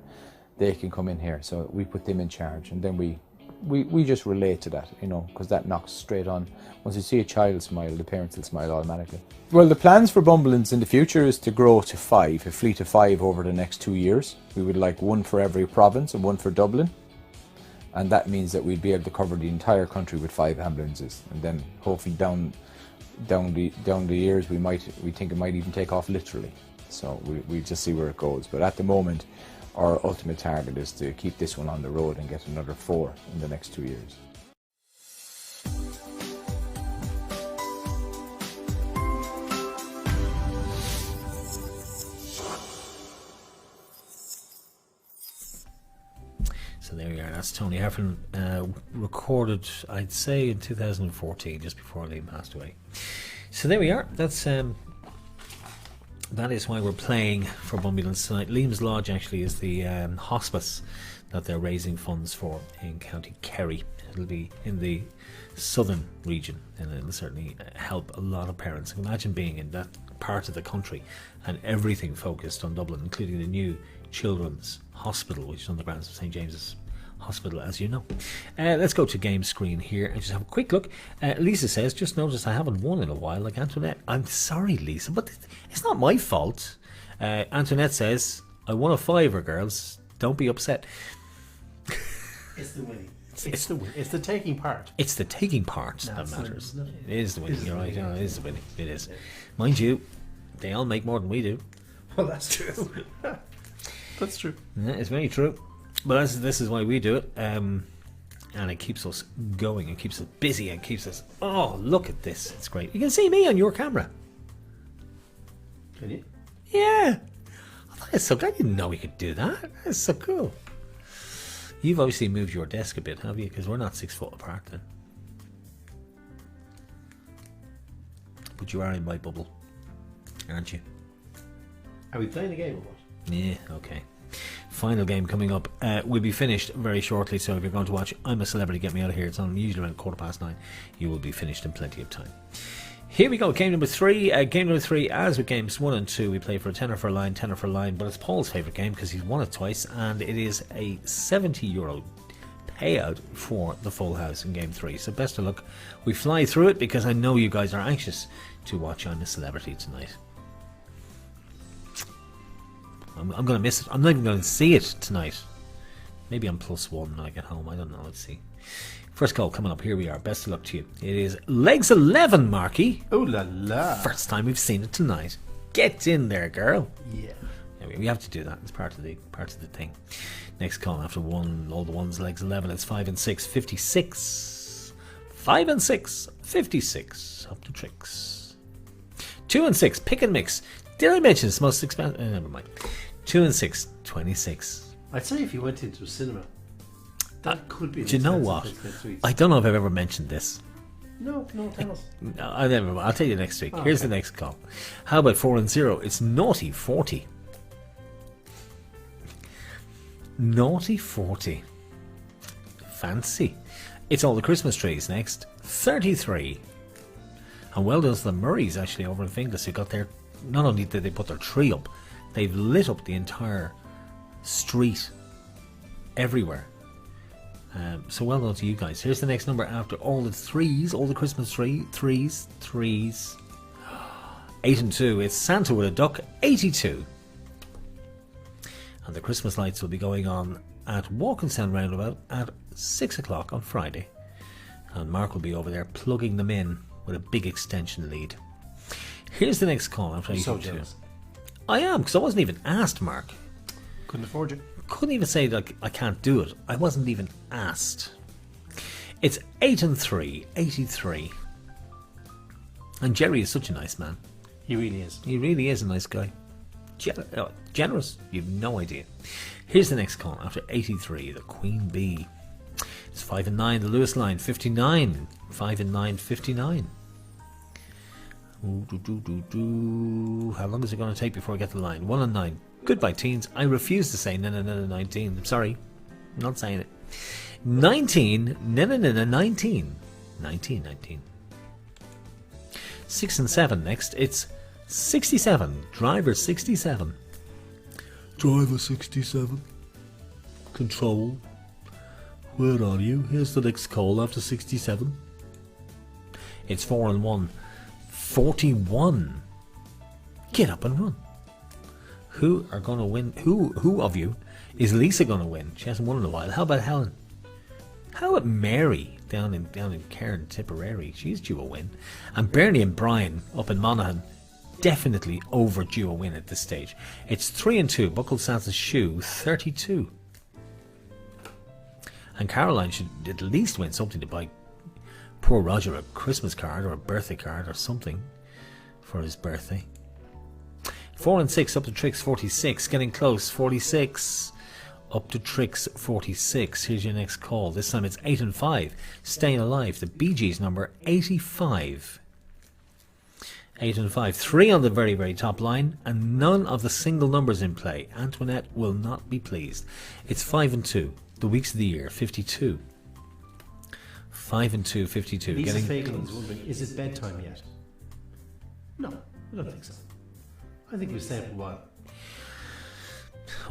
S8: they can come in here. So we put them in charge, and then we just relate to that, you know, because that knocks straight on. Once you see a child smile, the parents will smile automatically. Well, the plans for BUMBLEance in the future is to grow to 5, a fleet of 5 over the next 2 years. We would like 1 for every province and 1 for Dublin. And that means that we'd be able to cover the entire country with 5 ambulances. And then hopefully down the years, we think it might even take off literally. So we just see where it goes. But at the moment, our ultimate target is to keep this one on the road and get another 4 in the next 2 years.
S3: So there we are. That's Tony Heffernan, recorded, I'd say, in 2014, just before Liam passed away. So there we are. That is why we're playing for BUMBLEance tonight. Liam's Lodge actually is the hospice that they're raising funds for in County Kerry. It'll be in the southern region, and it'll certainly help a lot of parents. Imagine being in that part of the country and everything focused on Dublin, including the new Children's Hospital, which is on the grounds of St James's Hospital, as you know. Let's go to game screen here and just have a quick look. Lisa says, just noticed I haven't won in a while like Antoinette. I'm sorry, Lisa, but it's not my fault. Antoinette says, I won a 5er, girls. Don't be upset.
S4: It's the winning. It's the win. It's the taking part.
S3: It's the taking part that matters. It is the winning. You're right. It is the winning. It is. Mind you, they all make more than we do.
S4: Well, that's true. That's true.
S3: Yeah, it's very true. But this is why we do it, and it keeps us going, it keeps us busy, and keeps us... Oh, look at this. It's great. You can see me on your camera.
S4: Can you?
S3: Yeah. I thought it's so good. I didn't know we could do that. That's so cool. You've obviously moved your desk a bit, have you? Because we're not 6 foot apart then. But you are in my bubble, aren't you?
S4: Are we playing a game or what?
S3: Yeah, okay. Final game coming up. We'll be finished very shortly, so if you're going to watch I'm a Celebrity, Get Me Out of Here, it's on usually around 9:15. You will be finished in plenty of time. Here we go, game number 3. Game number 3, as with games 1 and 2, we play for a tenner for a line, but it's Paul's favourite game because he's won it twice, and it is a €70 payout for the full house in game 3. So best of luck. We fly through it because I know you guys are anxious to watch I'm a Celebrity tonight. I'm going to miss it. I'm not even going to see it tonight. Maybe I'm +1 when I get home. I don't know. Let's see. First call coming up. Here we are. Best of luck to you. It is legs 11, Marky.
S4: Oh la la.
S3: First time we've seen it tonight. Get in there, girl.
S4: Yeah.
S3: We have to do that. It's part of the thing. Next call after one. All the ones. Legs 11. It's 5 and 6. 56. 5 and 6. 56. Up to tricks. 2 and 6. Pick and mix. Did I mention it's most expensive? Never mind. 2 and 6, 26.
S4: I'd say if you went into a cinema, that could be.
S3: Do you know what? I don't know if I've ever mentioned this.
S4: No, tell us.
S3: No, I'll tell you next week.
S4: Oh,
S3: Here's
S4: okay.
S3: the next call. How about 4 and 0? It's naughty 40. Naughty 40. Fancy. It's all the Christmas trees next. 33. And well does the Murrays actually over in Finglas who got their... Not only did they put their tree up, they've lit up the entire street everywhere. So well done to you guys. Here's the next number after all the threes, all the Christmas threes. 8 and 2. It's Santa with a duck, 82. And the Christmas lights will be going on at Walkinstown Roundabout at 6 o'clock on Friday. And Mark will be over there plugging them in with a big extension lead. Here's the next call after 82.
S4: So jealous.
S3: I am, because I wasn't even asked, Mark.
S4: Couldn't afford you.
S3: Couldn't even say that I can't do it. I wasn't even asked. It's 8 and 3, 83. And Jerry is such a nice man.
S4: He really is.
S3: He really is a nice guy. Generous. You've no idea. Here's the next call after 83, the Queen Bee. It's 5 and 9, the Lewis line, 59. 5 and 9, 59. How long is it going to take before I get the line? 1 and 9. Goodbye, teens. I refuse to say no, 19. I'm sorry. I'm not saying it. 19. No, 19. 19. 6 and 7 next. It's 67. Driver 67. Driver 67. Control. Where are you? Here's the next call after 67. It's 4 and 1. 41. Get up and run. Who are going to win? Who of you is Lisa going to win? She hasn't won in a while. How about Helen? How about Mary down in Cairn, Tipperary? She's due a win. And Bernie and Brian up in Monaghan, definitely overdue a win at this stage. It's 3 and 2. Buckle Santa's shoe, 32. And Caroline should at least win something to buy poor Roger a Christmas card or a birthday card or something for his birthday. 4 and 6 up to Tricks 46. Getting close. 46 up to Tricks 46. Here's your next call. This time it's 8 and 5. Staying alive. The Bee Gees number 85. 8 and 5. 3 on the very, very top line. And none of the single numbers in play. Antoinette will not be pleased. It's 5 and 2. The weeks of the year. 52. 5 and 2. 52.
S4: Lisa Fakeland's wondering, is it bedtime yet? No, I don't think so. I think we've stayed for a while.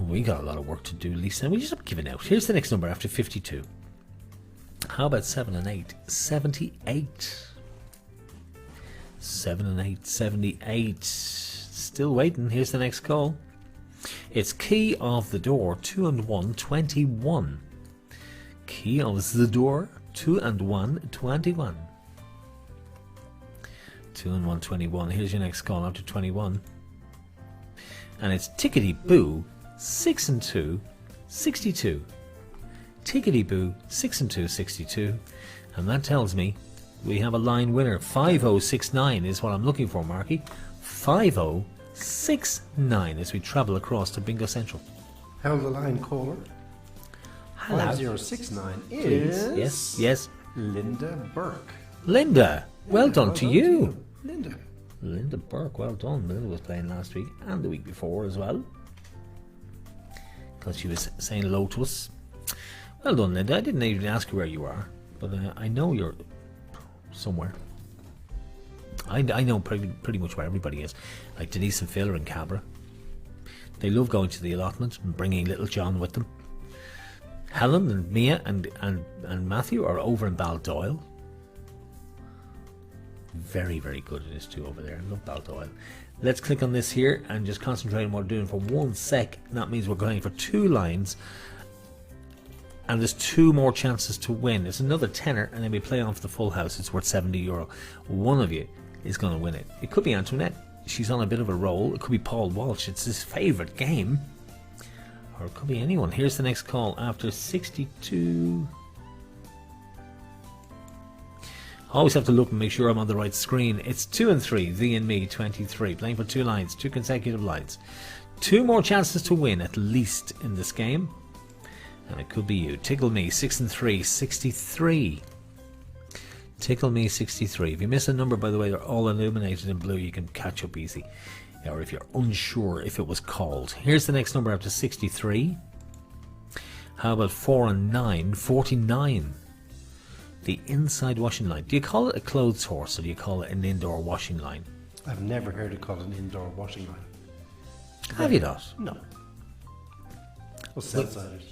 S3: We got a lot of work to do, Lisa. We just have given out. Here's the next number after 52. How about 7 and 8? 78. 7 and 8. 78. Still waiting. Here's the next call. It's Key of the Door. 2 and 1. 21. Key of the Door. 2 and 1. 21. 2 and 1. 21. Here's your next call after 21. And it's Tickety Boo, 6 and 2, 62. Tickety Boo, 6 and 2, 62. And that tells me we have a line winner. 5069 is what I'm looking for, Marky. 5069 as we travel across to Bingo Central.
S4: Held the line caller.
S3: Hello.
S4: 5069 is...
S3: Yes.
S4: Linda Burke.
S3: Linda, well done to you.
S4: Linda.
S3: Linda Burke, well done. Linda was playing last week and the week before as well, because she was saying hello to us. Well done, Linda. I didn't even ask you where you are, but I know you're somewhere. I know pretty much where everybody is. Like Denise and Phil are in Cabra. They love going to the allotment and bringing little John with them. Helen and Mia and Matthew are over in Baldoyle. Very, very good at this too over there. I love Baldoyle. Let's click on this here and just concentrate on what we're doing for 1 sec. That means we're going for 2 lines. And there's 2 more chances to win. It's another tenner and then we play on for the full house. It's worth €70. One of you is going to win it. It could be Antoinette. She's on a bit of a roll. It could be Paul Walsh. It's his favourite game. Or it could be anyone. Here's the next call after 62... Always have to look and make sure I'm on the right screen. It's 2 and 3, thee and me, 23. Playing for 2 lines, 2 consecutive lines. 2 more chances to win, at least, in this game. And it could be you. Tickle me, 6 and 3, 63. Tickle me, 63. If you miss a number, by the way, they're all illuminated in blue. You can catch up easy. Or if you're unsure if it was called. Here's the next number after 63. How about 4 and 9, 49. The inside washing line. Do you call it a clothes horse or do you call it an indoor washing line?
S4: I've never heard it called an indoor washing line.
S3: Have you not?
S4: No. Well, Southsiders.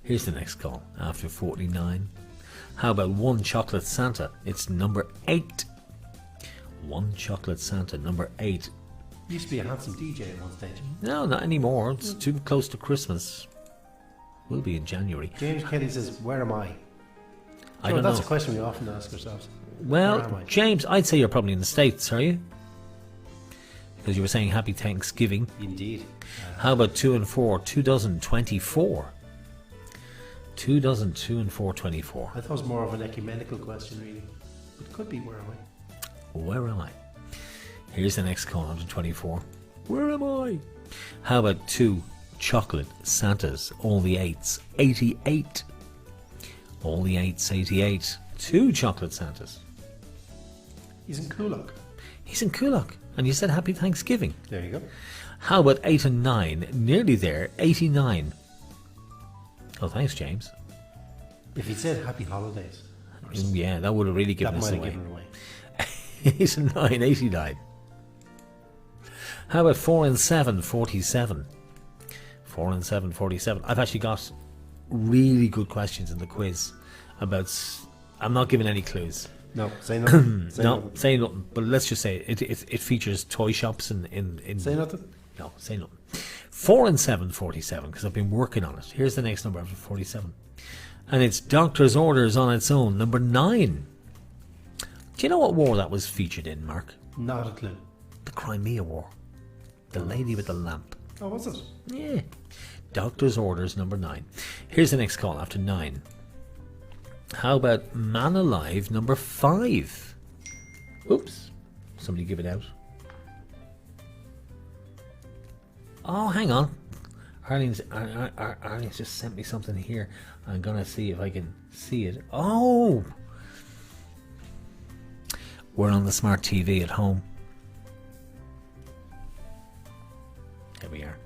S3: Here's the next call after 49. How about 1 chocolate Santa? It's number 8. 1 chocolate Santa, number 8.
S4: Used to be a handsome DJ at one stage.
S3: No, not anymore. It's too close to Christmas. Will be in January.
S4: James Kelly says, where am I?
S3: I don't
S4: that's
S3: know.
S4: a question we often ask ourselves.
S3: Well, James, I'd say you're probably in the States, are you? Because you were saying Happy Thanksgiving.
S4: Indeed.
S3: How about 2 and 4? 2 dozen 24. 2 dozen 2 and 4 24.
S4: I thought it was more of an ecumenical question, really. But it could be, where am I?
S3: Where am I? Here's the next call, 124. Where am I? How about 2 chocolate Santas? All the 8s. 88. All the 8s, 88. 2 chocolate Santas.
S4: He's in Coolock.
S3: He's in Coolock. And you said Happy Thanksgiving.
S4: There you go.
S3: How about 8 and 9? Nearly there. 89. Oh, thanks, James.
S4: If he'd said happy holidays,
S3: Yeah, that would have really given
S4: that
S3: us
S4: might have
S3: away.
S4: given it away.
S3: 89, 89. How about 4 and 7, 47? 4 and 7, 47. I've actually got really good questions in the quiz about. I'm not giving any clues.
S4: No, say nothing.
S3: Say nothing. But let's just say it features toy shops in.
S4: Say nothing.
S3: No, say nothing. 4 and 7, 47, because I've been working on it. Here's the next number after 47. And it's Doctor's Orders on its own, number 9. Do you know what war that was featured in, Mark?
S4: Not a clue.
S3: The Crimea War. The Lady with the Lamp.
S4: Oh, what's it?
S3: Yeah. Doctor's Orders, number 9. Here's the next call after 9. How about Man Alive, number 5? Oops. Somebody give it out. Oh, hang on. Arlene's just sent me something here. I'm going to see if I can see it. Oh! We're on the smart TV at home. There we are.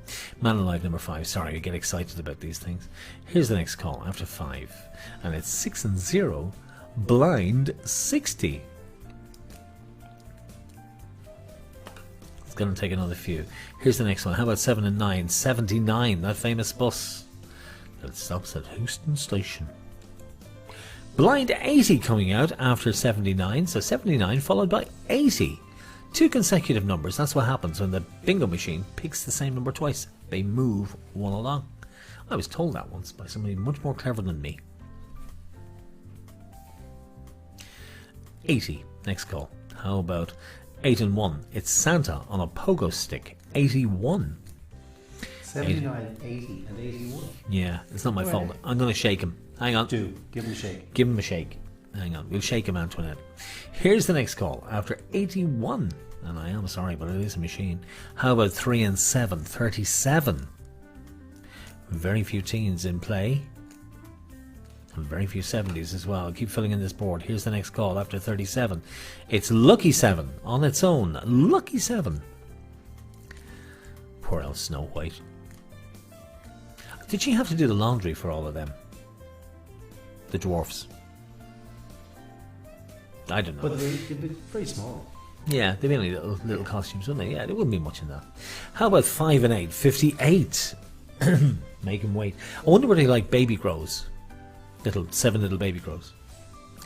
S3: Man Alive number 5. Sorry, I get excited about these things. Here's the next call after 5. And it's 6 and 0. Blind 60. It's going to take another few. Here's the next one. How about 7 and 9? 79. That famous bus that stops at Houston Station. Blind 80 coming out after 79. So 79 followed by 80. 2 consecutive numbers. That's what happens when the bingo machine picks the same number twice. They move one along. I was told that once by somebody much more clever than me. 80. Next call. How about 8 and 1? It's Santa on a pogo stick. 81.
S4: 79, 80, and 81.
S3: Yeah, it's not my fault. I'm going to shake him. Hang on.
S4: Do. Give him a shake.
S3: Give him a shake. Hang on. We'll shake him, Antoinette. Here's the next call. After 81. And I am sorry, but it is a machine. How about 3 and 7? 37. Very few teens in play. And very few 70s as well. Keep filling in this board. Here's the next call after 37. It's Lucky 7 on its own. Lucky 7. Poor old Snow White. Did she have to do the laundry for all of them? The dwarfs. I don't know.
S4: But they'd be very small.
S3: Yeah, they'd be only little costumes, wouldn't they? Yeah, there wouldn't be much in that. How about 5 and 8? 58. Make him wait. I wonder where they like baby grows. 7 little baby grows.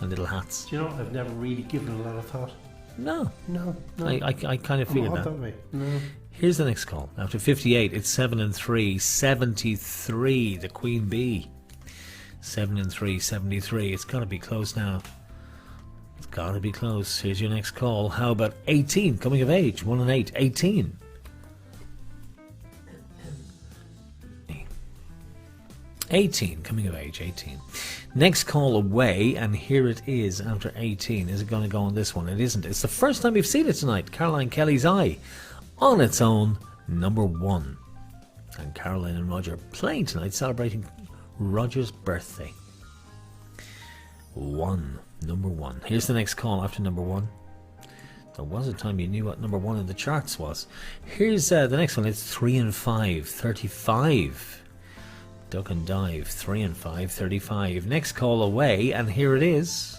S3: And little hats.
S4: Do you know, I've never really given a lot of thought.
S3: No.
S4: No.
S3: I kind of figured that.
S4: way. No.
S3: Here's the next call. After 58, it's 7 and 3. 73, the Queen Bee. 7 and 3, 73. It's got to be close now. It's got to be close. Here's your next call. How about 18, coming of age? 1 and 8, 18. 18, coming of age, 18. Next call away, and here it is after 18. Is it going to go on this one? It isn't. It's the first time we've seen it tonight. Caroline Kelly's Eye. On its own, number 1. And Caroline and Roger playing tonight, celebrating Roger's birthday. 1, number 1. Here's the next call after number 1. There was a time you knew what number 1 in the charts was. Here's the next one. It's 3 and 5, 35. Duck and Dive, 3 and 5, 35. Next call away, and here it is.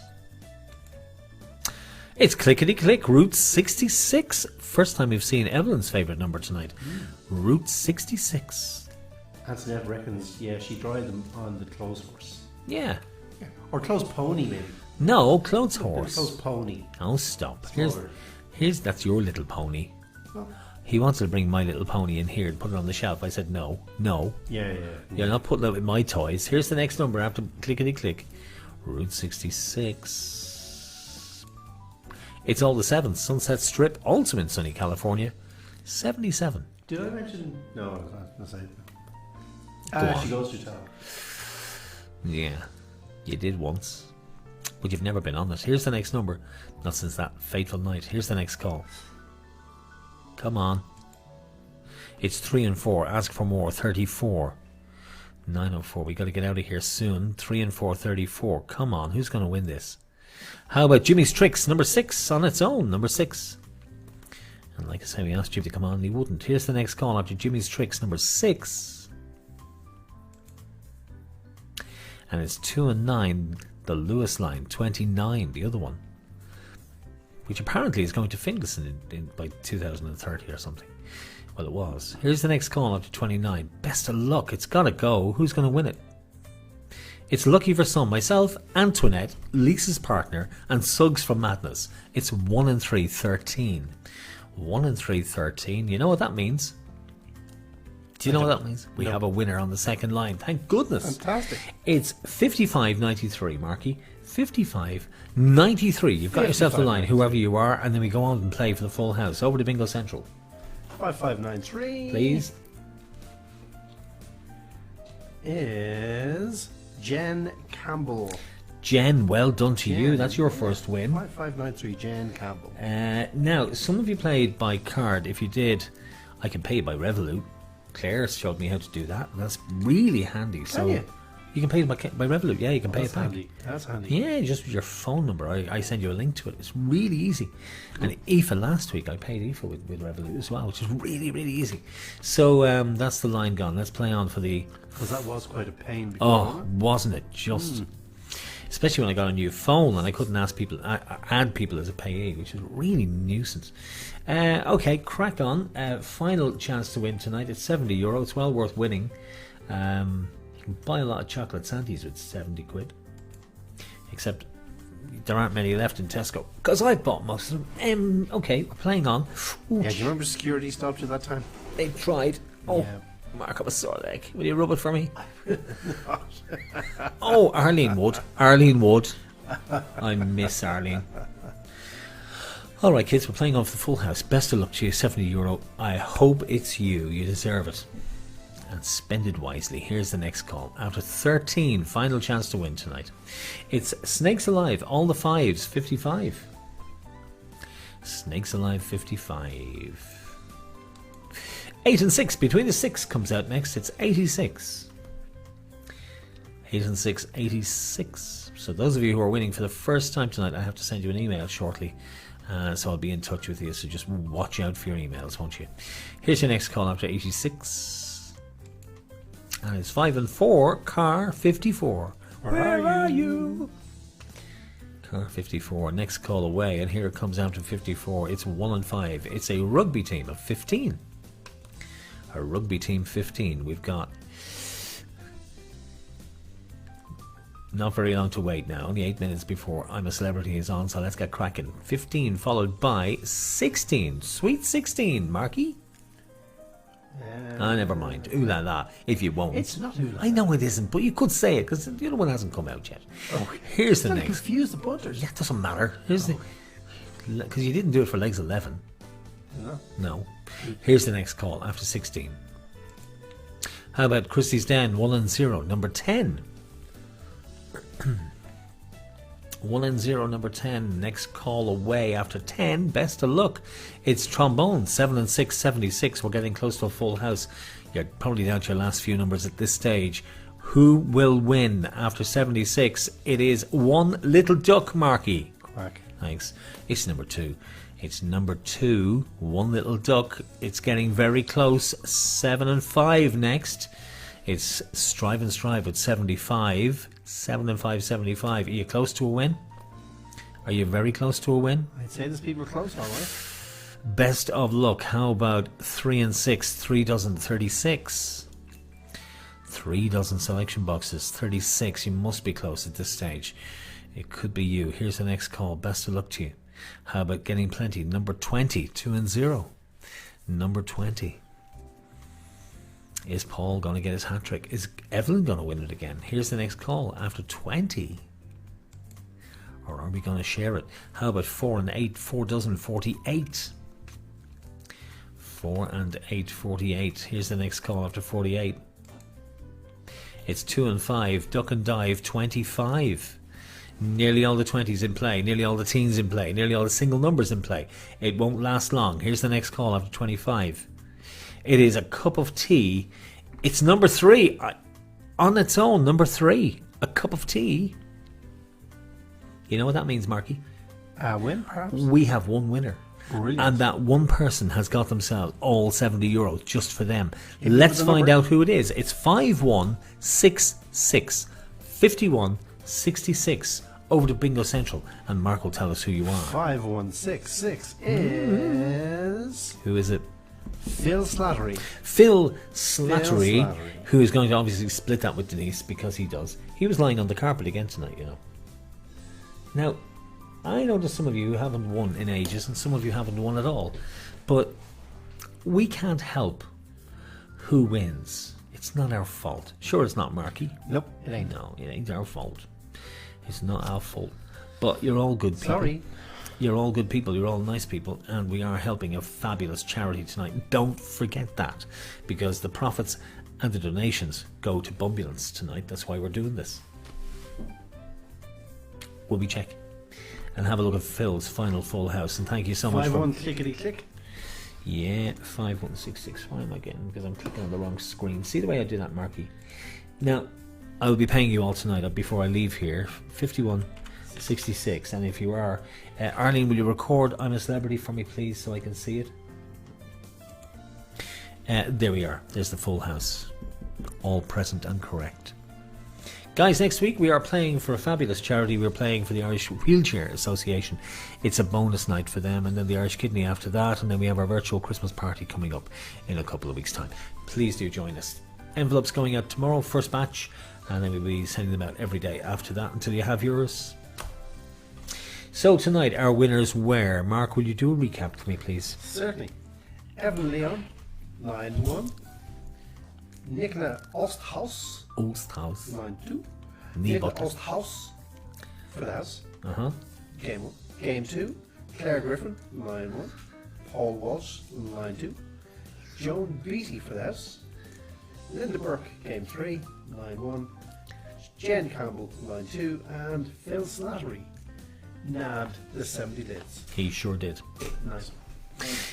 S3: It's Clickety Click, Route 66. First time we've seen Evelyn's favourite number tonight. Route 66.
S4: Antoinette reckons, yeah, she dried them on the clothes horse.
S3: Yeah.
S4: Or clothes pony, maybe.
S3: No, clothes
S4: The
S3: horse.
S4: clothes pony.
S3: Oh, stop.
S4: Smaller.
S3: Here's that's your little pony.
S4: Oh.
S3: He wanted to bring My Little Pony in here and put it on the shelf. I said no.
S4: Yeah.
S3: You're not putting it with my toys. Here's the next number after clickety click. Route 66. It's all the 7th. Sunset Strip, also in sunny California. 77.
S4: Did I mention? No, I was not going to say it.
S3: Go on.
S4: She goes to town.
S3: Yeah, you did once. But you've never been on it. Here's the next number. Not since that fateful night. Here's the next call. Come on. It's 3 and 4. Ask for more. 34. 904. We got to get out of here soon. 3 and 4. 34. Come on. Who's going to win this? How about Jimmy's Tricks? Number 6 on its own. Number 6. And like I say, we asked Jimmy to come on and he wouldn't. Here's the next call after Jimmy's Tricks. Number 6. And it's 2 and 9, the Lewis line, 29, the other one, which apparently is going to Finglas by 2030 or something. Well, it was. Here's the next call after 29. Best of luck. It's got to go. Who's going to win it? It's lucky for some. Myself, Antoinette, Lisa's partner, and Suggs from Madness. It's 1 and 3, 13. 1 and 3, 13. You know what that means? Do you know what that means? We have a winner on the second line. Thank goodness.
S4: Fantastic.
S3: It's 55.93, Marky. 55.93. You've got yourself the line, whoever you are, and then we go on and play for the full house. Over to Bingo Central.
S4: 5593.
S3: Please.
S4: Is Jen Campbell.
S3: Jen, well done to you.
S4: Jen.
S3: That's your first win.
S4: 5593, Jen Campbell.
S3: Now, some of you played by card. If you did, I can pay by Revolut. Claire showed me how to do that. That's really handy. So you can pay by Revolut. Yeah, you can pay it back.
S4: Handy. That's handy.
S3: Yeah, just with your phone number. I send you a link to it. It's really easy. And Aoife last week, I paid Aoife with Revolut as well, which is really, really easy. So that's the line gone. Let's play on for the...
S4: Because that was quite a pain before.
S3: Wasn't it? Just... Especially when I got a new phone and I couldn't add people as a payee, which is really nuisance. Okay, crack on. Final chance to win tonight. It's €70. It's well worth winning. You can buy a lot of chocolate Santies with 70 quid. Except there aren't many left in Tesco. Because I bought most of them. Okay, we're playing on. Ooh,
S4: Yeah, do you remember security stopped you that time?
S3: they tried. Oh,
S4: Yeah.
S3: Mark up a sore leg. Will you rub it for me? Oh, Arlene Wood. Arlene Wood. I miss Arlene. Alright kids, we're playing on for the full house. Best of luck to you, €70. I hope it's you. You deserve it. And spend it wisely. Here's the next call. After 13, final chance to win tonight. It's Snakes Alive, all the fives, 55. Snakes Alive, 55. 8 and 6, between the 6 comes out next. It's 86. 8 and 6, 86. So those of you who are winning for the first time tonight, I have to send you an email shortly. So I'll be in touch with you. So just watch out for your emails, won't you? Here's your next call after 86. And it's 5 and 4, car 54. Where are you? Car 54. Next call away. And here it comes out to 54. It's 1 and 5. It's a rugby team of 15. A rugby team 15. We've got not very long to wait now. Only 8 minutes before I'm a Celebrity is on, so let's get cracking. 15 followed by 16. Sweet 16, Marky. Never mind. Ooh la la. If you won't.
S4: It's not ooh la la.
S3: I know it isn't, but you could say it because the other one hasn't come out yet. Here's the next.
S4: Confuse the punters.
S3: Yeah, it doesn't matter. Here's the because you didn't do it for legs 11. No. Here's the next call after 16. How about Christie's Den 1 and 0, number 10. 1 and 0, number 10. Next call away after 10. Best of luck. It's Trombone 7 and 6, 76. We're getting close to a full house. You're probably down to your last few numbers at this stage. Who will win after 76? It is One Little Duck, Marky.
S4: Quack.
S3: Thanks. It's number 2. It's number 2, One Little Duck. It's getting very close. 7 and 5 next. It's Strive and Strive with 75. 7 and 5, 75. Are you close to a win? Are you very close to a win?
S4: I'd say there's people close, all right.
S3: Best of luck. How about 3 and 6? 3 dozen, 36. 3 dozen selection boxes, 36. You must be close at this stage. It could be you. Here's the next call. Best of luck to you. How about getting plenty? Number 20, 2 and 0. Number 20. Is Paul going to get his hat trick? Is Evelyn going to win it again? Here's the next call after 20. Or are we going to share it? How about 4 and 8? 4 dozen, 48. 4 and 8, 48. Here's the next call after 48. It's 2 and 5. Duck and Dive, 25. Nearly all the 20s in play, nearly all the teens in play, nearly all the single numbers in play. It won't last long. Here's the next call after 25. It is a cup of tea. It's number 3. On its own, number 3. A cup of tea. You know what that means, Marky?
S4: Win, perhaps?
S3: We have one winner.
S4: Brilliant.
S3: And that one person has got themselves all €70 just for them. Let's find out who it is. It's 5166. 5166. Over to Bingo Central, and Mark will tell us who you are.
S4: 5166 is...
S3: Who is it?
S4: Phil Slattery.
S3: Phil Slattery,
S4: Slattery.
S3: who is going to obviously split that with Denise, because he does. He was lying on the carpet again tonight, you know. Now, I know that some of you haven't won in ages, and some of you haven't won at all. But we can't help who wins. It's not our fault. Sure, it's not, Marky.
S4: Nope, it ain't.
S3: No, it ain't our fault. It's not our fault. But you're all good people.
S4: Sorry.
S3: You're all good people. You're all nice people. And we are helping a fabulous charity tonight. Don't forget that. Because the profits and the donations go to BUMBLEance tonight. That's why we're doing this. Will we check? And have a look at Phil's final full house. And thank you so much for...
S4: 51 clickety click.
S3: Yeah, 5166. Why am I getting? Because I'm clicking on the wrong screen. See the way I do that, Marky? Now, I will be paying you all tonight before I leave here. 5166. And if you are, Arlene, will you record I'm a Celebrity for me, please, so I can see it? There we are. There's the full house. All present and correct. Guys, next week we are playing for a fabulous charity. We're playing for the Irish Wheelchair Association. It's a bonus night for them, and then the Irish Kidney after that, and then we have our virtual Christmas party coming up in a couple of weeks' time. Please do join us. Envelopes going out tomorrow, first batch, and then we'll be sending them out every day after that until you have yours. So tonight our winners were... Mark, will you do a recap for me, please?
S4: Certainly. Evan Leon, line 1. Nicola Osthaus, line 2. Nicola Osthaus for the house. Game 1. Game 2. Claire Griffin, line 1. Paul Walsh, line 2. Joan Beattie for the house. Linda Burke, game 3, line 1. Jen Campbell, line 2. And Phil Slattery nabbed the 70 lids.
S3: He sure did.
S4: Nice.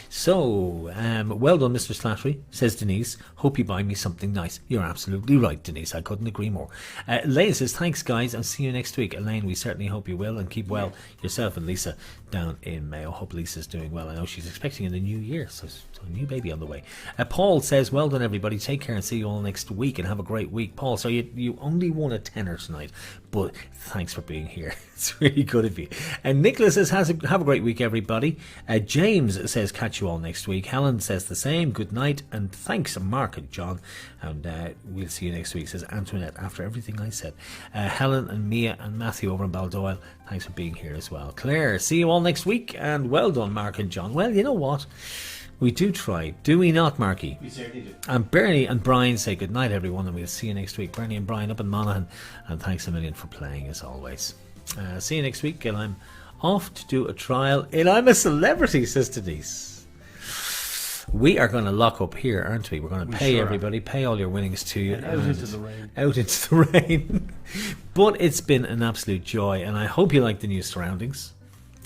S3: So, well done, Mr. Slattery, says Denise. Hope you buy me something nice. You're absolutely right, Denise. I couldn't agree more. Elaine says, thanks, guys, and see you next week. Elaine, we certainly hope you will, and keep well yourself and Lisa down in Mayo. Hope Lisa's doing well. I know she's expecting in the new year, so a new baby on the way. Paul says, well done, everybody. Take care and see you all next week, and have a great week. Paul, so you only won a tenner tonight, but thanks for being here. It's really good of you. And Nicholas says, have a great week, everybody. James says, catch you all next week. Helen says the same. Good night, and thanks, Mark and John. And we'll see you next week, says Antoinette, after everything I said. Helen and Mia and Matthew over in Baldoyle, thanks for being here as well. Claire, see you all next week, and well done, Mark and John. Well, you know what? We do try, do we not, Marky?
S4: We certainly do.
S3: And Bernie and Brian say good night, everyone, and we'll see you next week. Bernie and Brian up in Monaghan, and thanks a million for playing as always. See you next week, and I'm off to do a trial in I'm a Celebrity, says Denise. We are going to lock up here, aren't we? We're going to pay everybody, pay all your winnings to you.
S4: And out into the rain.
S3: Out into the rain. But it's been an absolute joy, and I hope you like the new surroundings.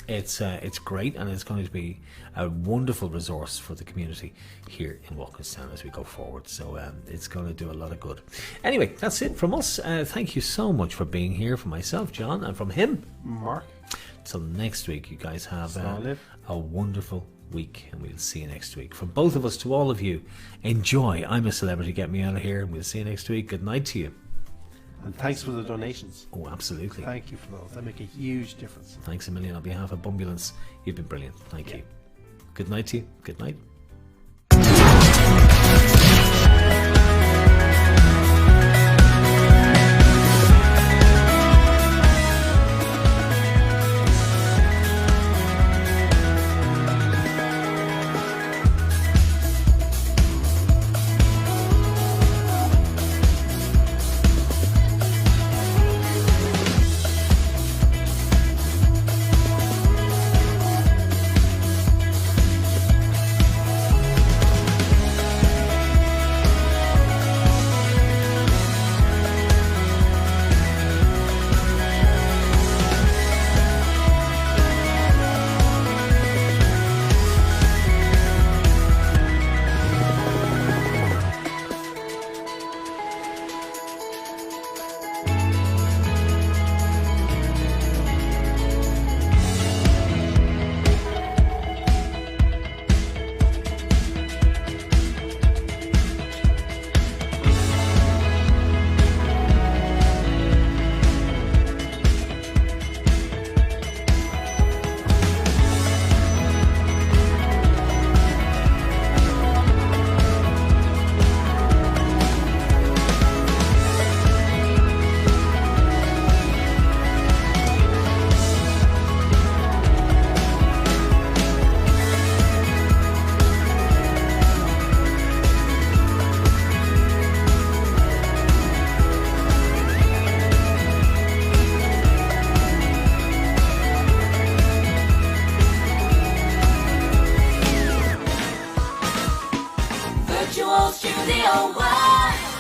S3: It's great, and it's going to be a wonderful resource for the community here in Walkinstown as we go forward. So it's going to do a lot of good. Anyway, that's it from us. Thank you so much for being here, from myself, John, and from him,
S4: Mark.
S3: Till next week, you guys have a wonderful week, and we'll see you next week. From both of us to all of you, enjoy I'm a Celebrity, get me out of here, and we'll see you next week. Good night to you.
S4: And thanks for the donations.
S3: Oh, absolutely.
S4: Thank you for those. They make a huge difference.
S3: Thanks a million on behalf of BUMBLEance. You've been brilliant. Thank you. Good night to you. Good night.
S1: Studio One.